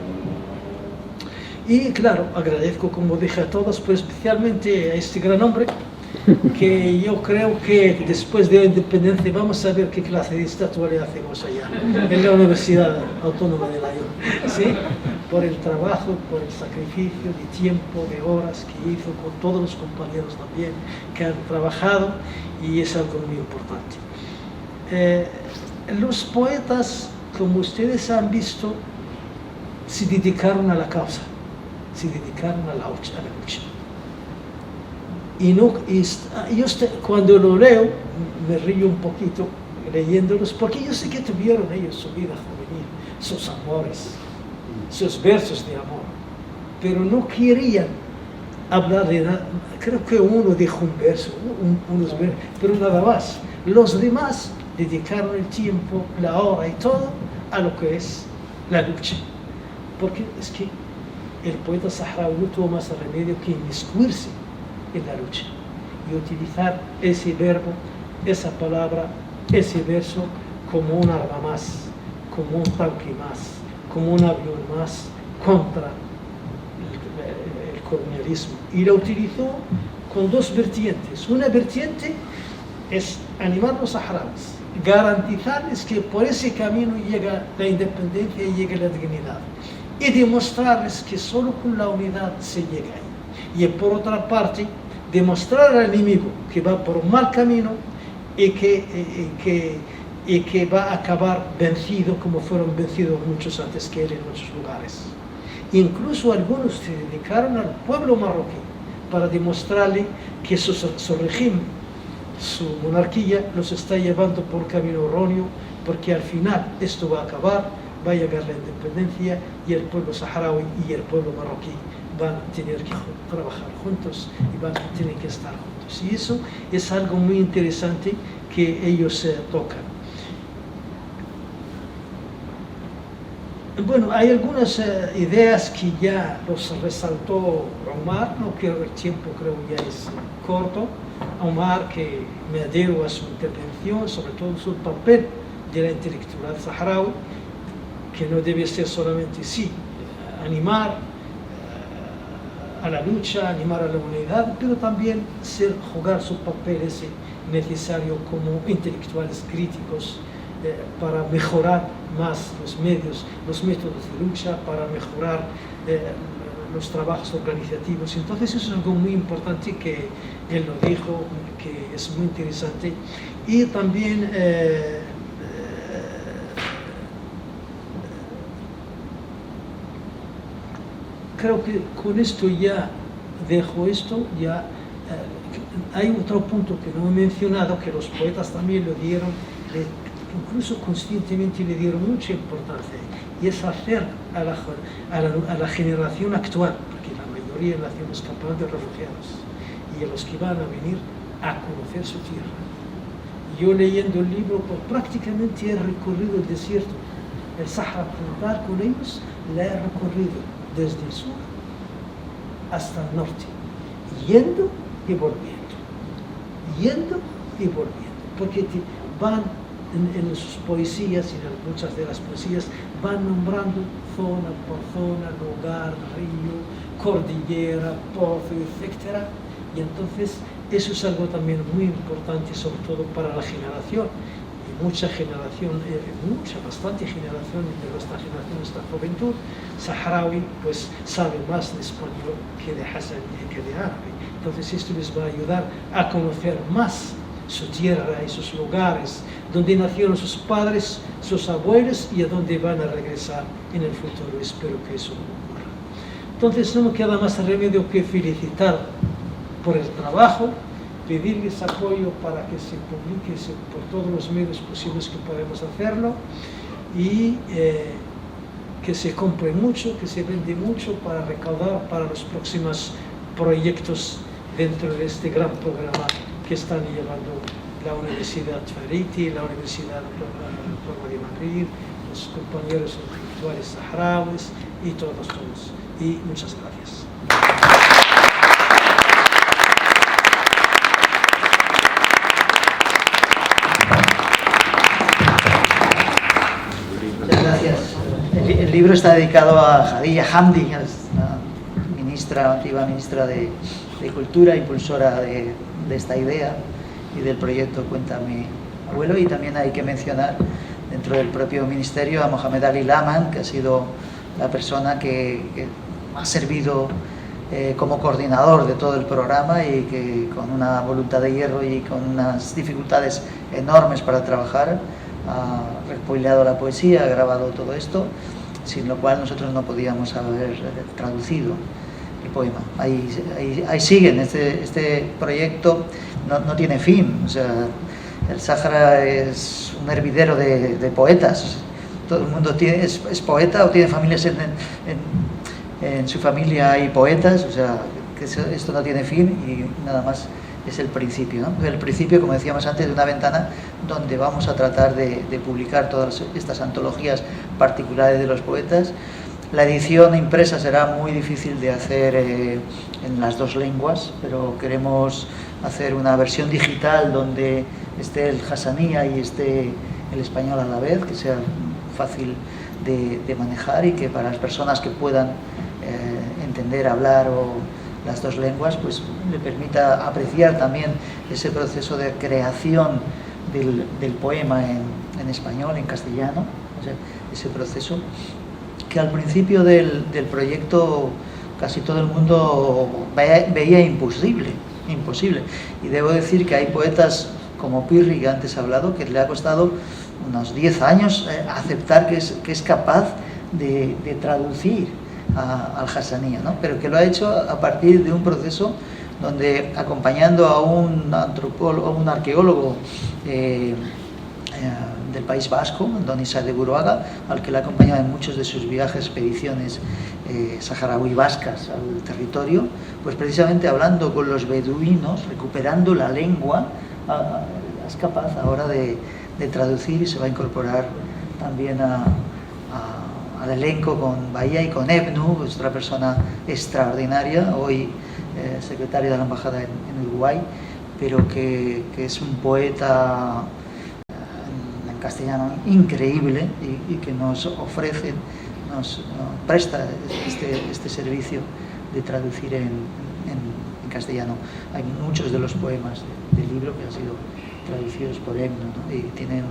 Y claro, agradezco, como dije, a todos, pero especialmente a este gran hombre, que yo creo que después de la independencia vamos a ver qué clase de estatua le hacemos allá, en la Universidad Autónoma de Lyon, ¿sí? Por el trabajo, por el sacrificio de tiempo, de horas que hizo con todos los compañeros también que han trabajado, y es algo muy importante. Los poetas, como ustedes han visto, se dedicaron a la causa, se dedicaron a la lucha. Y yo cuando lo leo me río un poquito leyéndolos, porque yo sé que tuvieron ellos su vida juvenil, sus amores, sus versos de amor, pero no querían hablar de nada. Creo que uno dijo un verso, unos versos, pero nada más. Los demás dedicaron el tiempo, la hora y todo a lo que es la lucha, porque es que el poeta saharaui no tuvo más remedio que inmiscuirse en la lucha y utilizar ese verbo, esa palabra, ese verso como un arma más, como un tanque más, como un avión más contra el colonialismo. Y la utilizó con 2 vertientes. Una vertiente es animar a los saharauis, garantizarles que por ese camino llega la independencia y llega la dignidad, y demostrarles que solo con la unidad se llega ahí. Y por otra parte, demostrar al enemigo que va por un mal camino y que va a acabar vencido, como fueron vencidos muchos antes que él en muchos lugares. Incluso algunos se dedicaron al pueblo marroquí para demostrarle que su régimen, su monarquía, los está llevando por camino erróneo, porque al final esto va a acabar, va a llegar la independencia, y el pueblo saharaui y el pueblo marroquí van a tener que trabajar juntos y van a tener que estar juntos. Y eso es algo muy interesante que ellos tocan. Bueno, hay algunas ideas que ya los resaltó Omar, no quiero el tiempo, creo ya es corto. Omar, que me adhiero a su intervención, sobre todo su papel de la intelectualidad saharaui, que no debe ser solamente animar a la lucha, animar a la unidad, pero también jugar su papel ese necesario como intelectuales críticos para mejorar más los medios, los métodos de lucha, para mejorar los trabajos organizativos. Entonces eso es algo muy importante que él lo dijo, que es muy interesante. Y también creo que con esto ya dejo esto, ya hay otro punto que no he mencionado, que los poetas también lo dieron, incluso conscientemente le dieron mucha importancia, y es hacer a la generación actual, porque la mayoría nacen en los campamentos de refugiados y a los que van a venir a conocer su tierra. Yo leyendo el libro, pues prácticamente he recorrido el desierto, el Sahara Occidental con ellos, la he recorrido desde el sur hasta el norte, yendo y volviendo, porque van en sus poesías y en muchas de las poesías van nombrando zona por zona, lugar, río, cordillera, pozo, etc. Y entonces eso es algo también muy importante, sobre todo para la generación, y bastante generación de nuestra generación, nuestra juventud saharaui, pues sabe más de español que de hazaní que de árabe. Entonces esto les va a ayudar a conocer más su tierra y sus lugares, donde nacieron sus padres, sus abuelos y a dónde van a regresar en el futuro. Espero que eso ocurra. Entonces no me queda más remedio que felicitar por el trabajo, pedirles apoyo para que se publique por todos los medios posibles que podemos hacerlo y que se compre mucho, que se vende mucho para recaudar para los próximos proyectos dentro de este gran programa que están llevando la Universidad Fariti, la Universidad Autónoma de Madrid, los compañeros intelectuales saharauis y todos. Y muchas gracias. Muchas gracias. El libro está dedicado a Khadija Hamdi, la antigua ministra de Cultura, impulsora de esta idea y del proyecto Cuenta mi abuelo. Y también hay que mencionar dentro del propio ministerio a Mohamed Ali Laman, que ha sido la persona que ha servido como coordinador de todo el programa y que con una voluntad de hierro y con unas dificultades enormes para trabajar ha recopiado la poesía, ha grabado todo esto, sin lo cual nosotros no podíamos haber traducido el poema. Ahí siguen, este proyecto no tiene fin, o sea, el Sáhara es un hervidero de poetas, todo el mundo es poeta o tiene familias en su familia hay poetas, o sea, que esto no tiene fin y nada más es el principio, ¿no? El principio, como decíamos antes, de una ventana donde vamos a tratar de publicar todas estas antologías particulares de los poetas. La edición impresa será muy difícil de hacer en las dos lenguas, pero queremos hacer una versión digital donde esté el hasanía y esté el español a la vez, que sea fácil de manejar y que para las personas que puedan entender, hablar o las dos lenguas, pues le permita apreciar también ese proceso de creación del poema en español, en castellano, o sea, ese proceso que al principio del proyecto casi todo el mundo veía imposible. Y debo decir que hay poetas como Pirri, que antes he hablado, que le ha costado unos 10 años aceptar que es capaz de traducir al hasanía, ¿no? Pero que lo ha hecho a partir de un proceso donde, acompañando a un antropólogo, un arqueólogo del País Vasco, Don Isa de Buruaga, al que le ha acompañado en muchos de sus viajes, expediciones saharaui vascas al territorio, pues precisamente hablando con los beduinos, recuperando la lengua, es capaz ahora de traducir y se va a incorporar también al elenco con Bahía y con Ebnu, otra persona extraordinaria, hoy secretario de la Embajada en Uruguay, pero que es un poeta en castellano increíble y que nos ofrece, nos presta este servicio de traducir en castellano. Hay muchos de los poemas del libro que han sido traducidos por Ebnu, ¿no? Y tienen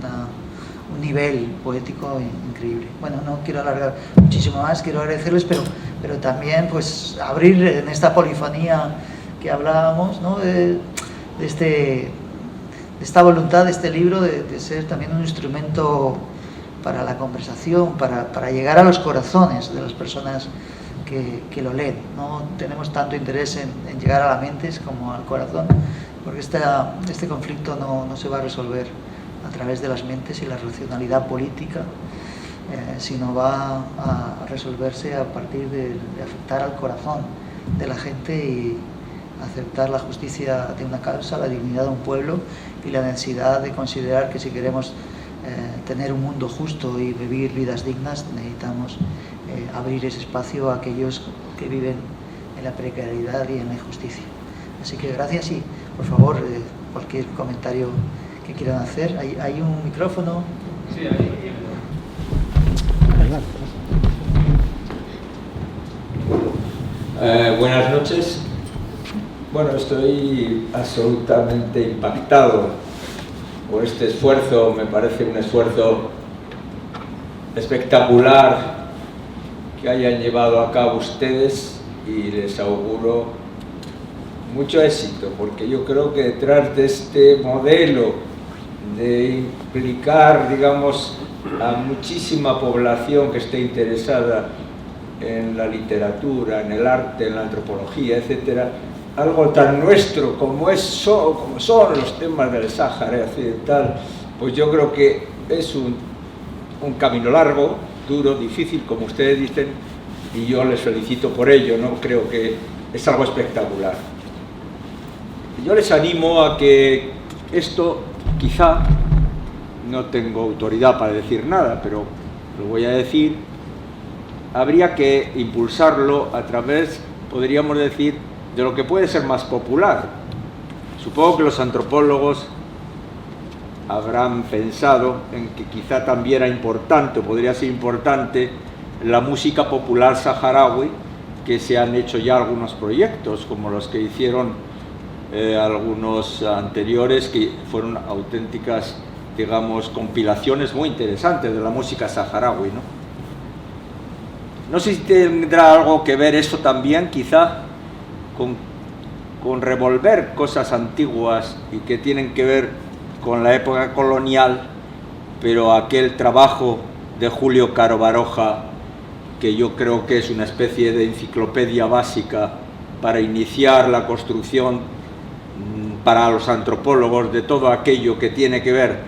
un nivel poético increíble. Bueno, no quiero alargar muchísimo más, quiero agradecerles, pero también pues abrir en esta polifonía que hablábamos, ¿no? de esta voluntad de este libro de ser también un instrumento para la conversación, para llegar a los corazones de las personas que lo leen. No tenemos tanto interés en llegar a la mente como al corazón, porque este conflicto no se va a resolver a través de las mentes y la racionalidad política, sino va a resolverse a partir de afectar al corazón de la gente y aceptar la justicia de una causa, la dignidad de un pueblo y la necesidad de considerar que si queremos tener un mundo justo y vivir vidas dignas, necesitamos abrir ese espacio a aquellos que viven en la precariedad y en la injusticia. Así que gracias y, por favor, cualquier comentario que quieran hacer. ¿Hay un micrófono? Sí, ahí. Buenas noches. Bueno, estoy absolutamente impactado por este esfuerzo. Me parece un esfuerzo espectacular que hayan llevado a cabo ustedes y les auguro mucho éxito, porque yo creo que detrás de este modelo de implicar, digamos, a muchísima población que esté interesada en la literatura, en el arte, en la antropología, etcétera, algo tan nuestro como son los temas del Sáhara Occidental, pues yo creo que es un camino largo, duro, difícil, como ustedes dicen, y yo les felicito por ello, ¿no? Creo que es algo espectacular. Yo les animo a que esto, quizá, no tengo autoridad para decir nada, pero lo voy a decir, habría que impulsarlo a través, podríamos decir, de lo que puede ser más popular. Supongo que los antropólogos habrán pensado en que quizá también era importante, o podría ser importante, la música popular saharaui, que se han hecho ya algunos proyectos, como los que hicieron algunos anteriores, que fueron auténticas, digamos, compilaciones muy interesantes de la música saharaui, ¿no? No sé si tendrá algo que ver esto también, quizá, con revolver cosas antiguas y que tienen que ver con la época colonial, pero aquel trabajo de Julio Caro Baroja, que yo creo que es una especie de enciclopedia básica para iniciar la construcción para los antropólogos de todo aquello que tiene que ver.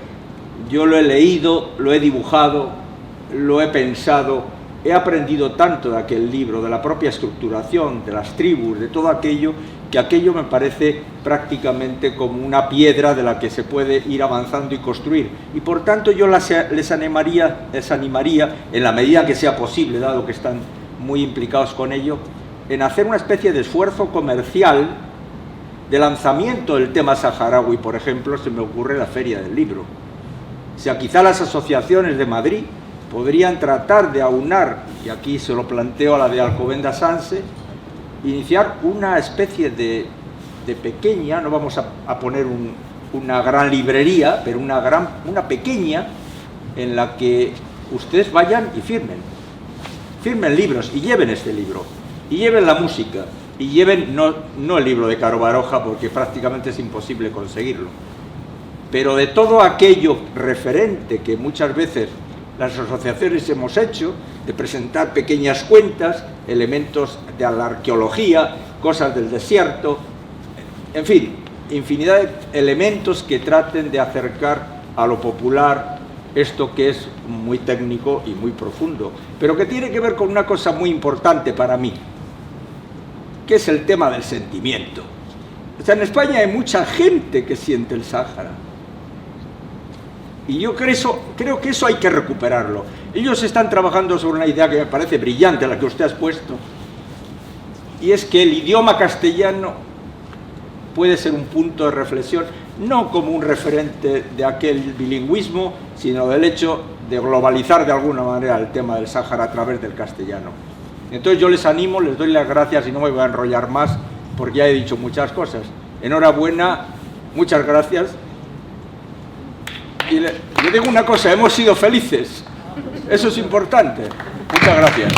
Yo lo he leído, lo he dibujado, lo he pensado, he aprendido tanto de aquel libro, de la propia estructuración, de las tribus, de todo aquello, que aquello me parece prácticamente como una piedra de la que se puede ir avanzando y construir. Y por tanto yo les animaría, en la medida que sea posible, dado que están muy implicados con ello, en hacer una especie de esfuerzo comercial de lanzamiento del tema saharaui. Por ejemplo, se me ocurre la Feria del Libro. O sea, quizá las asociaciones de Madrid podrían tratar de aunar, y aquí se lo planteo a la de Alcobendas Sanse, iniciar una especie de pequeña, no vamos a poner una gran librería, pero una pequeña, en la que ustedes vayan y firmen libros y lleven este libro, y lleven la música, y lleven no el libro de Caro Baroja, porque prácticamente es imposible conseguirlo, pero de todo aquello referente que muchas veces las asociaciones hemos hecho, de presentar pequeñas cuentas, elementos de la arqueología, cosas del desierto, en fin, infinidad de elementos que traten de acercar a lo popular esto que es muy técnico y muy profundo, pero que tiene que ver con una cosa muy importante para mí, que es el tema del sentimiento. O sea, en España hay mucha gente que siente el Sáhara. Y yo creo que eso hay que recuperarlo. Ellos están trabajando sobre una idea que me parece brillante, la que usted ha expuesto, y es que el idioma castellano puede ser un punto de reflexión, no como un referente de aquel bilingüismo, sino del hecho de globalizar de alguna manera el tema del Sáhara a través del castellano. Entonces yo les animo, les doy las gracias y no me voy a enrollar más, porque ya he dicho muchas cosas. Enhorabuena, muchas gracias. Y le digo una cosa, hemos sido felices. Eso es importante. Muchas gracias.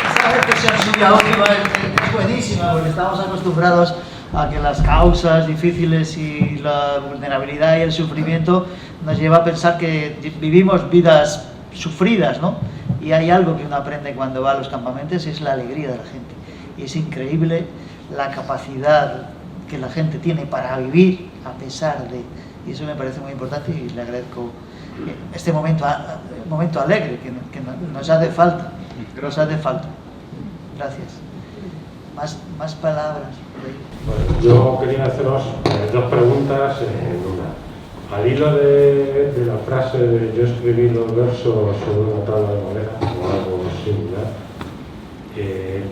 Esa reflexión suya última es buenísima, porque estamos acostumbrados a que las causas difíciles y la vulnerabilidad y el sufrimiento nos lleva a pensar que vivimos vidas sufridas, ¿no? Y hay algo que uno aprende cuando va a los campamentos, es la alegría de la gente. Y es increíble la capacidad que la gente tiene para vivir a pesar de... Y eso me parece muy importante y le agradezco este momento alegre que nos hace falta. Nos hace falta. Gracias. Más palabras. Bueno, yo quería haceros dos preguntas en una. Al hilo de la frase de yo escribí los versos sobre una tabla de madera o algo similar,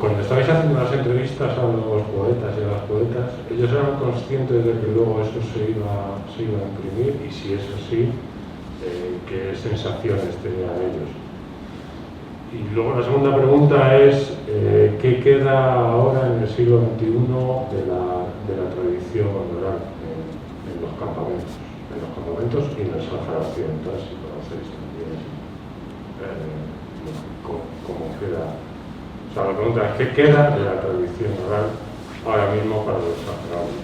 cuando estabais haciendo las entrevistas a los poetas y a las poetas, ellos eran conscientes de que luego eso se iba a imprimir, y si es así, ¿qué sensaciones tenían ellos? Y luego la segunda pregunta es, ¿qué queda ahora en el siglo XXI de la tradición oral en los campamentos? En los campamentos y en el Sáhara Occidental, si conocéis también cómo queda. O sea, la pregunta es, ¿qué queda de la tradición oral ahora mismo para los saharauis?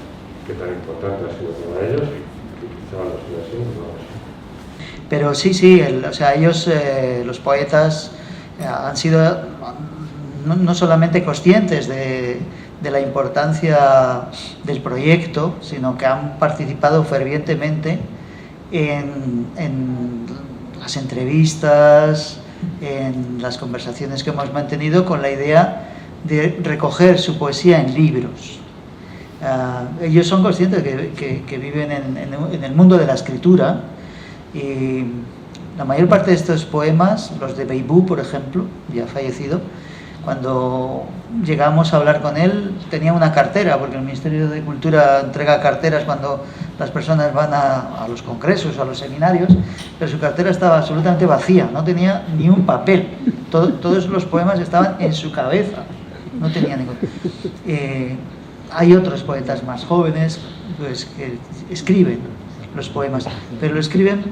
¿Qué tan importante ha sido para ellos y que quizá lo siga siendo? No lo sé. Pero sí, o sea, ellos, los poetas, han sido no solamente conscientes de la importancia del proyecto, sino que han participado fervientemente en las entrevistas, en las conversaciones que hemos mantenido con la idea de recoger su poesía en libros. Ellos son conscientes que viven en el mundo de la escritura, y la mayor parte de estos poemas, los de Beibú, por ejemplo, ya fallecido, cuando llegamos a hablar con él tenía una cartera, porque el Ministerio de Cultura entrega carteras cuando las personas van a los congresos, a los seminarios, pero su cartera estaba absolutamente vacía, no tenía ni un papel. Todos los poemas estaban en su cabeza, no tenía ningún. Hay otros poetas más jóvenes pues, que escriben los poemas, pero lo escriben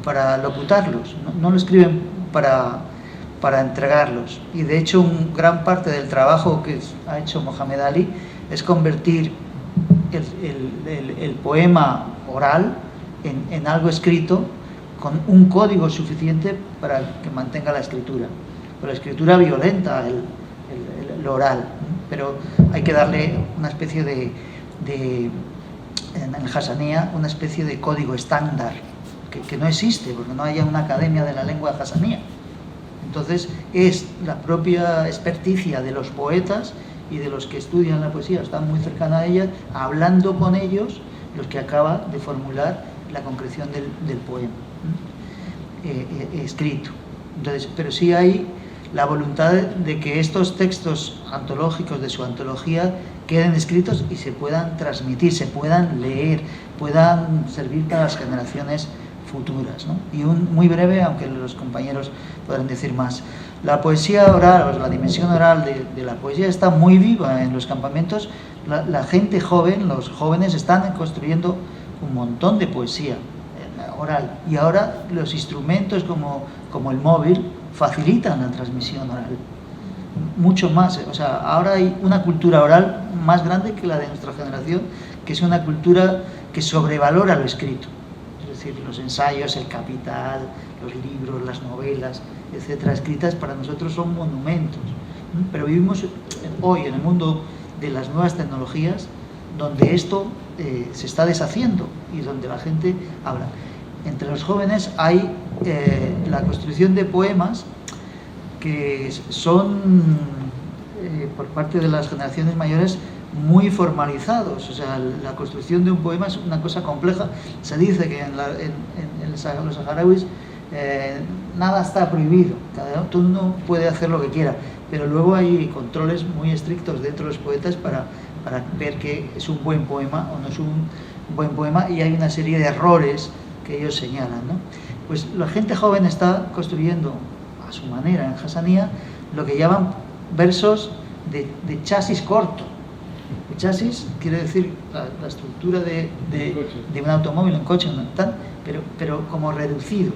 para locutarlos, no lo escriben para entregarlos. Y de hecho, gran parte del trabajo que ha hecho Mohamed Ali es convertir el poema oral en algo escrito con un código suficiente para que mantenga la escritura. Pero la escritura violenta lo oral, pero hay que darle una especie en el Hassanía, una especie de código estándar que no existe, porque no hay una academia de la lengua Hassanía. Entonces es la propia experticia de los poetas y de los que estudian la poesía, están muy cercanos a ella, hablando con ellos, los que acaba de formular la concreción del poema escrito. Entonces, pero sí hay la voluntad de que estos textos antológicos de su antología queden escritos y se puedan transmitir, se puedan leer, puedan servir para las generaciones futuras, ¿no? Y muy breve, aunque los compañeros podrán decir más. La poesía oral, o la dimensión oral de la poesía está muy viva en los campamentos. La gente joven, los jóvenes están construyendo un montón de poesía oral. Y ahora los instrumentos como el móvil facilitan la transmisión oral. Mucho más. O sea, ahora hay una cultura oral más grande que la de nuestra generación, que es una cultura que sobrevalora lo escrito. Es decir, los ensayos, el Capital, los libros, las novelas, etcétera, escritas para nosotros son monumentos. Pero vivimos hoy en el mundo de las nuevas tecnologías, donde esto se está deshaciendo y donde la gente habla. Entre los jóvenes hay la construcción de poemas que son, por parte de las generaciones mayores, muy formalizados. O sea, la construcción de un poema es una cosa compleja. Se dice que en los saharauis nada está prohibido, todo uno puede hacer lo que quiera, pero luego hay controles muy estrictos dentro de los poetas para ver que es un buen poema o no es un buen poema, y hay una serie de errores que ellos señalan, ¿no? Pues la gente joven está construyendo a su manera en Hassanía lo que llaman versos de chasis corto. El chasis quiere decir la estructura de un automóvil, un coche, pero como reducidos,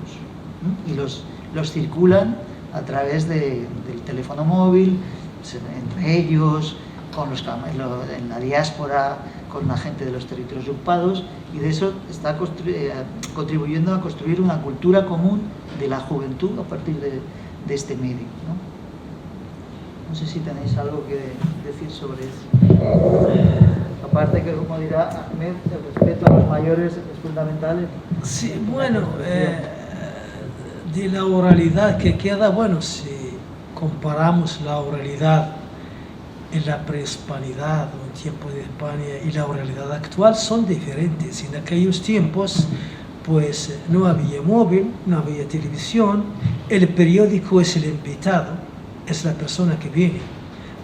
¿no? Y los circulan a través del teléfono móvil, entre ellos, en la diáspora, con la gente de los territorios ocupados, y de eso está contribuyendo a construir una cultura común de la juventud a partir de este medio, ¿no? No sé si tenéis algo que decir sobre eso. aparte que, como dirá Ahmed, el respeto a los mayores es fundamental. Sí, bueno, de la oralidad que queda, bueno, si comparamos la oralidad en la prehispanidad, un tiempo de España, y la oralidad actual, son diferentes. En aquellos tiempos, pues no había móvil, no había televisión, el periódico es el invitado, es la persona que viene.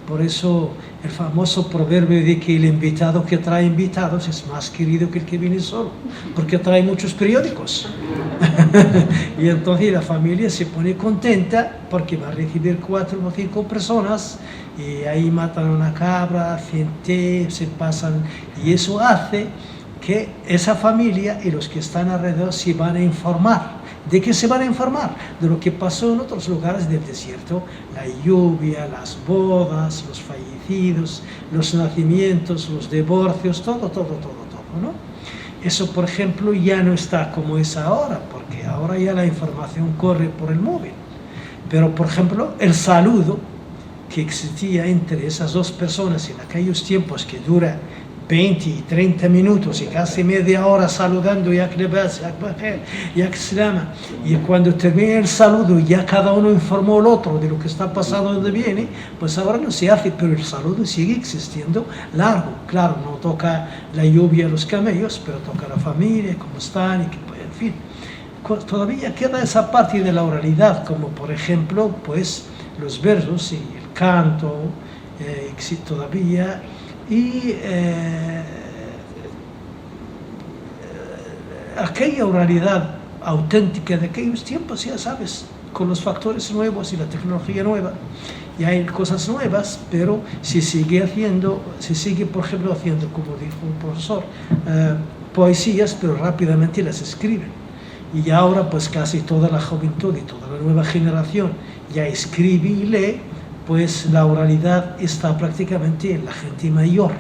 Por eso el famoso proverbio de que el invitado que trae invitados es más querido que el que viene solo, porque trae muchos periódicos. Y entonces la familia se pone contenta porque va a recibir 4 o 5 personas y ahí matan una cabra, hacen té, se pasan, y eso hace que esa familia y los que están alrededor se van a informar. ¿De qué se van a informar? De lo que pasó en otros lugares del desierto, la lluvia, las bodas, los fallecidos, los nacimientos, los divorcios, todo, ¿no? Eso, por ejemplo, ya no está como es ahora, porque ahora ya la información corre por el móvil. Pero, por ejemplo, el saludo que existía entre esas dos personas en aquellos tiempos, que dura 20 y 30 minutos y casi media hora saludando, y cuando termina el saludo ya cada uno informó al otro de lo que está pasando, donde viene, pues ahora no se hace, pero el saludo sigue existiendo largo. Claro, no toca la lluvia a los camellos, pero toca la familia, cómo están, y que, en fin. Todavía queda esa parte de la oralidad, como por ejemplo, pues los versos y el canto, existe todavía. Y aquella oralidad auténtica de aquellos tiempos, ya sabes, con los factores nuevos y la tecnología nueva, y hay cosas nuevas, pero se sigue, por ejemplo, haciendo, como dijo un profesor, poesías, pero rápidamente las escriben. Y ahora pues casi toda la juventud y toda la nueva generación ya escribe y lee. Pues la oralidad está prácticamente en la gente mayor,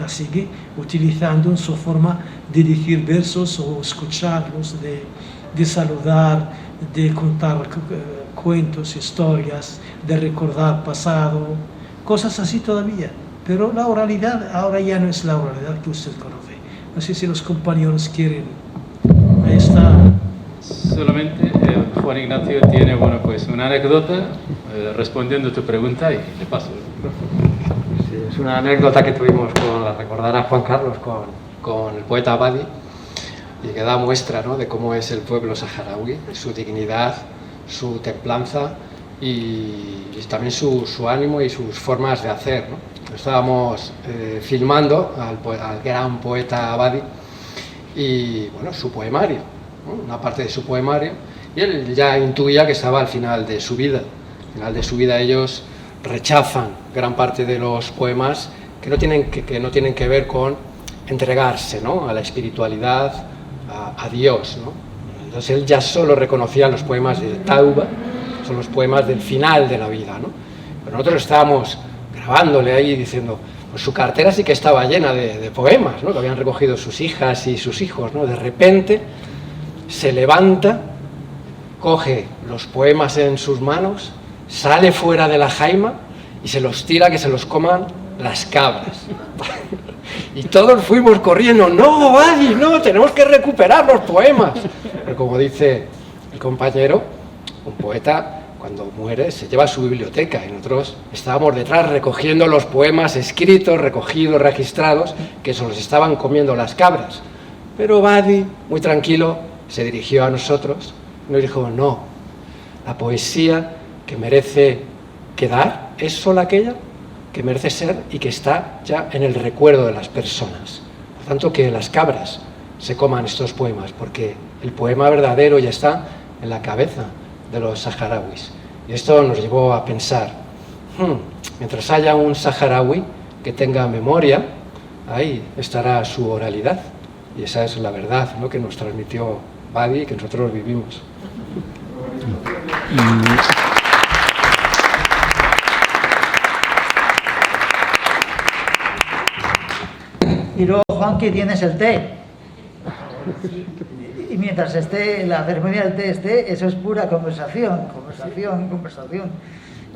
la sigue utilizando en su forma de decir versos o escucharlos, de saludar, de contar cuentos, historias, de recordar pasado, cosas así todavía. Pero la oralidad ahora ya no es la oralidad que usted conoce. No sé si los compañeros quieren. Ahí está. Solamente Juan Ignacio tiene, bueno, pues una anécdota respondiendo a tu pregunta y le paso. Sí, es una anécdota que tuvimos la recordará Juan Carlos con el poeta Abadi, y que da muestra, ¿no?, de cómo es el pueblo saharaui, su dignidad, su templanza y también su ánimo y sus formas de hacer, ¿no? Estábamos filmando al gran poeta Abadi y, bueno, su poemario, ¿no?, una parte de su poemario, y él ya intuía que estaba al final de su vida. Al final de su vida ellos rechazan gran parte de los poemas que no tienen que ver con entregarse, ¿no?, a la espiritualidad, a Dios, ¿no? Entonces él ya solo reconocía los poemas de Tauba, son los poemas del final de la vida, ¿no? Pero nosotros estábamos grabándole ahí diciendo, pues su cartera sí que estaba llena de poemas, ¿no?, que habían recogido sus hijas y sus hijos, ¿no? De repente se levanta, coge los poemas en sus manos, sale fuera de la jaima y se los tira que se los coman las cabras. Y todos fuimos corriendo, no, Badi, no, tenemos que recuperar los poemas. Pero como dice el compañero, un poeta cuando muere se lleva a su biblioteca, y nosotros estábamos detrás recogiendo los poemas escritos, recogidos, registrados, que se los estaban comiendo las cabras. Pero Badi, muy tranquilo, se dirigió a nosotros y nos dijo, no, la poesía que merece quedar es solo aquella que merece ser y que está ya en el recuerdo de las personas. Por tanto, que las cabras se coman estos poemas, porque el poema verdadero ya está en la cabeza de los saharauis. Y esto nos llevó a pensar, mientras haya un saharaui que tenga memoria, ahí estará su oralidad. Y esa es la verdad, ¿no?, que nos transmitió Badi y que nosotros vivimos. Y luego, Juan, que tienes el té. Y mientras esté la ceremonia del té esté, eso es pura conversación.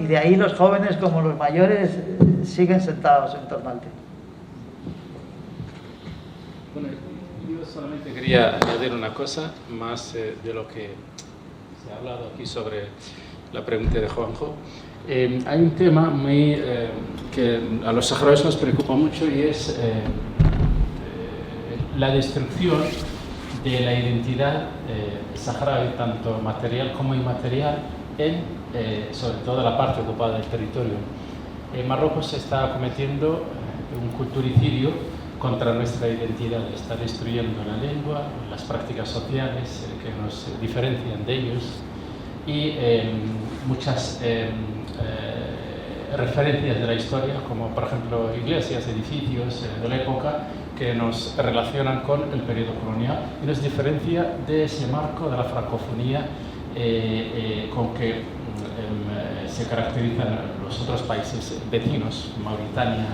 Y de ahí los jóvenes como los mayores siguen sentados en torno al té. Bueno, yo solamente quería añadir una cosa más de lo que se ha hablado aquí sobre la pregunta de Juanjo. Hay un tema muy, que a los saharauis nos preocupa mucho y es la destrucción de la identidad saharaui, tanto material como inmaterial, en sobre todo la parte ocupada del territorio. En Marruecos se está cometiendo un culturicidio contra nuestra identidad, está destruyendo la lengua, las prácticas sociales que nos diferencian de ellos y muchas referencias de la historia, como por ejemplo iglesias, edificios de la época que nos relacionan con el periodo colonial y nos diferencia de ese marco de la francofonía con que se caracterizan los otros países vecinos, Mauritania,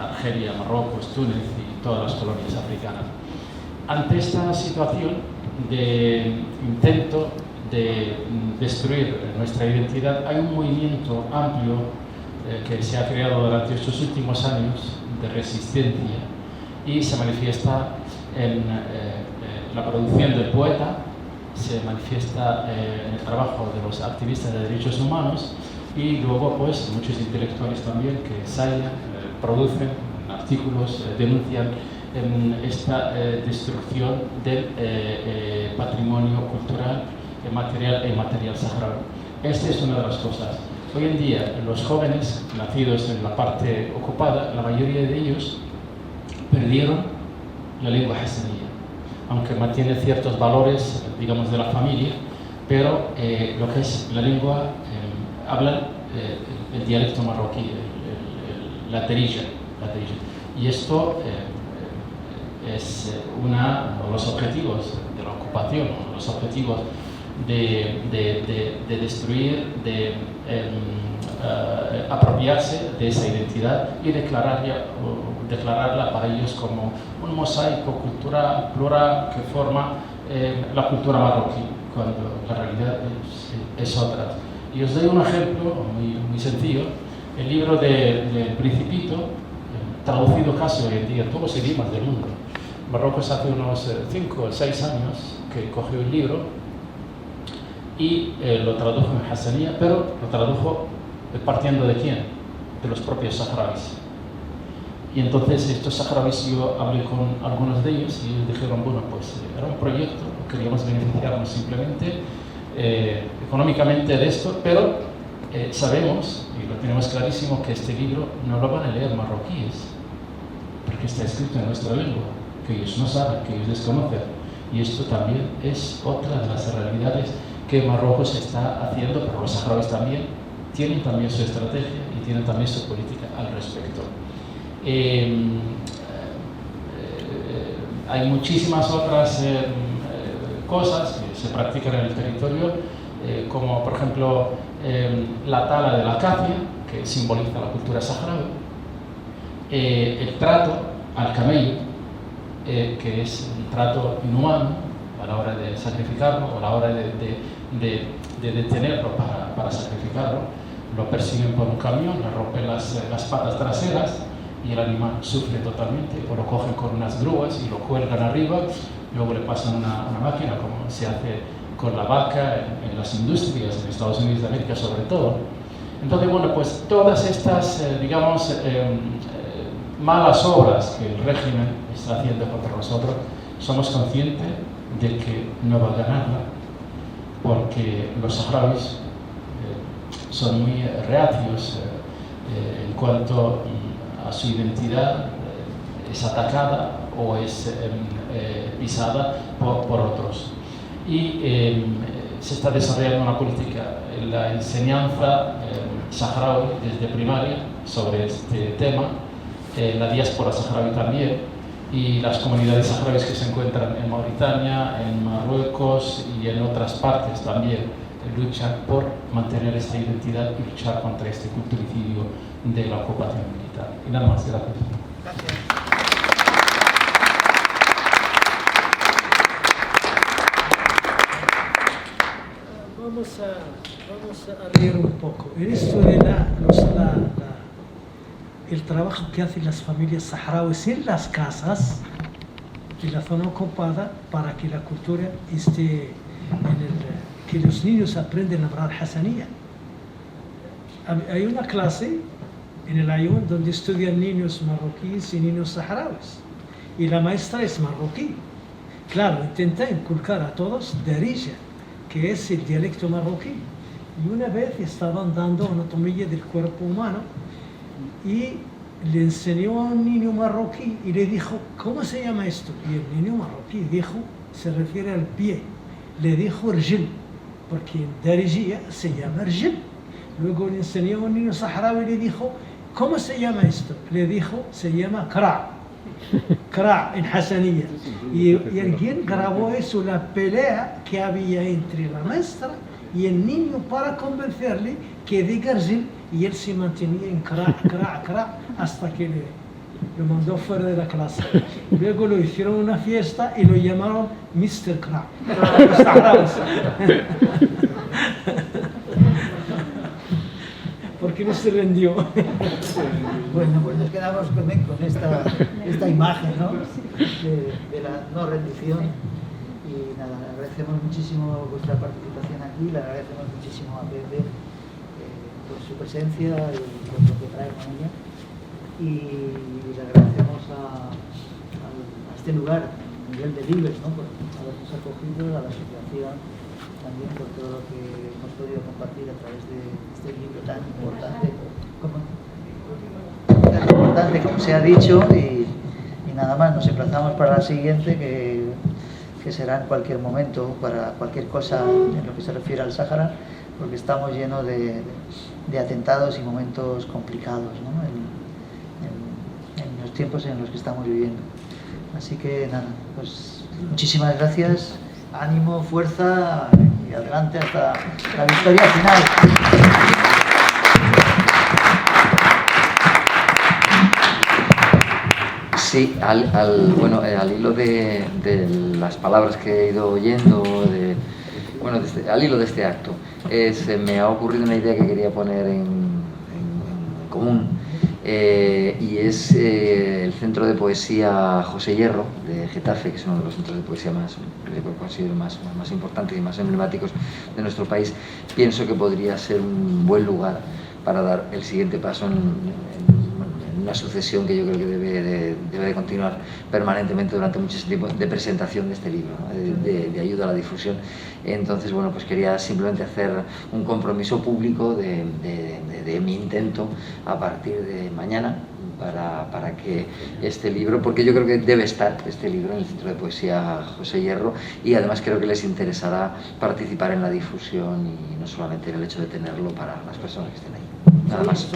Argelia, Marruecos, Túnez y todas las colonias africanas. Ante esta situación de intento de destruir nuestra identidad, hay un movimiento amplio que se ha creado durante estos últimos años de resistencia y se manifiesta en la producción del poeta, se manifiesta en el trabajo de los activistas de derechos humanos y luego pues muchos intelectuales también que ensayan, producen artículos, denuncian esta destrucción del patrimonio cultural, material e inmaterial saharaui. Esta es una de las cosas. Hoy en día los jóvenes nacidos en la parte ocupada, la mayoría de ellos perdieron la lengua hasanía, aunque mantiene ciertos valores, digamos, de la familia, pero lo que es la lengua, hablan el dialecto marroquí, la derija. Y esto es uno de los objetivos de la ocupación, los objetivos de destruir, de apropiarse de esa identidad y declararla para ellos como un mosaico cultural plural que forma la cultura marroquí, cuando la realidad es otra. Y os doy un ejemplo muy sencillo. El libro del Principito, traducido casi hoy en día a todos los idiomas del mundo. Marruecos hace unos 5 o 6 años que cogió el libro y lo tradujo en hasanía, pero lo tradujo partiendo de quién? De los propios saharauis. Y entonces estos saharauis, yo hablé con algunos de ellos y ellos dijeron, bueno, pues era un proyecto, queríamos beneficiarnos simplemente económicamente de esto, pero sabemos, y lo tenemos clarísimo, que este libro no lo van a leer marroquíes, porque está escrito en nuestra lengua, que ellos no saben, que ellos desconocen. Y esto también es otra de las realidades que Marruecos está haciendo, pero los saharauis también tienen también su estrategia y tienen también su política al respecto. Hay muchísimas otras cosas que se practican en el territorio, como por ejemplo la tala de la acacia, que simboliza la cultura saharaui, el trato al camello, que es un trato inhumano a la hora de sacrificarlo, o a la hora de detenerlo para sacrificarlo. Lo persiguen por un camión, le rompen las patas traseras y el animal sufre totalmente, o lo cogen con unas grúas y lo cuelgan arriba, luego le pasan una máquina, como se hace con la vaca en las industrias, en Estados Unidos de América sobre todo. Entonces, bueno, pues todas estas, digamos, malas obras que el régimen está haciendo contra nosotros, somos conscientes de que no va a ganarla, porque los saharauis son muy reacios en cuanto a su identidad, es atacada o es pisada por otros. Y se está desarrollando una política en la enseñanza saharaui desde primaria sobre este tema, la diáspora saharaui también, y las comunidades saharauis que se encuentran en Mauritania, en Marruecos y en otras partes también luchan por mantener esta identidad y luchar contra este culturicidio de la ocupación militar. Y nada más, gracias. Vamos a leer un poco. En esto de el trabajo que hacen las familias saharauis en las casas, y la zona ocupada para que la cultura esté que los niños aprendan a hablar hasanía. Hay una clase en el Ayun donde estudian niños marroquíes y niños saharauis y la maestra es marroquí. Claro, intenta inculcar a todos Darija, que es el dialecto marroquí. Y una vez estaban dando anatomía del cuerpo humano y le enseñó a un niño marroquí y le dijo, ¿cómo se llama esto? Y el niño marroquí dijo, se refiere al pie, le dijo rjil, porque en Darija se llama rjil. Luego le enseñó a un niño saharaui y le dijo, ¿cómo se llama esto? Le dijo, se llama Kra', Kra' en Hasanía. Y alguien grabó eso, la pelea que había entre la maestra y el niño para convencerle que diga rjil, y él se mantenía en Kra', Kra', Kra', hasta que lo mandó fuera de la clase. Luego lo hicieron una fiesta y lo llamaron Mr. Kra'. Porque no se rendió. Bueno, pues nos quedamos con esta imagen, ¿no? de la no rendición. Y nada, le agradecemos muchísimo vuestra participación aquí, le agradecemos muchísimo a Pepe por su presencia y por lo que trae con ella. Y le agradecemos a este lugar, a nivel de Libres, ¿no? Por habernos acogido, a la asociación también por todo lo que hemos podido compartir a través de este libro tan importante como se ha dicho. Y nada más, nos emplazamos para la siguiente, que será en cualquier momento, para cualquier cosa en lo que se refiere al Sáhara, porque estamos llenos de atentados y momentos complicados, ¿no? En los tiempos en los que estamos viviendo. Así que nada, pues muchísimas gracias, ánimo, fuerza y adelante hasta la victoria final. Sí, al hilo de las palabras que he ido oyendo, al hilo de este acto, me ha ocurrido una idea que quería poner en común, y es el Centro de Poesía José Hierro de Getafe, que es uno de los centros de poesía más importantes y más emblemáticos de nuestro país. Pienso que podría ser un buen lugar para dar el siguiente paso en una sucesión que yo creo que debe de continuar permanentemente durante mucho tiempo, de presentación de este libro, ¿no? de ayuda a la difusión. Entonces, bueno, pues quería simplemente hacer un compromiso público de mi intento a partir de mañana para que este libro, porque yo creo que debe estar este libro en el Centro de Poesía José Hierro, y además creo que les interesará participar en la difusión y no solamente en el hecho de tenerlo para las personas que estén ahí. Nada más.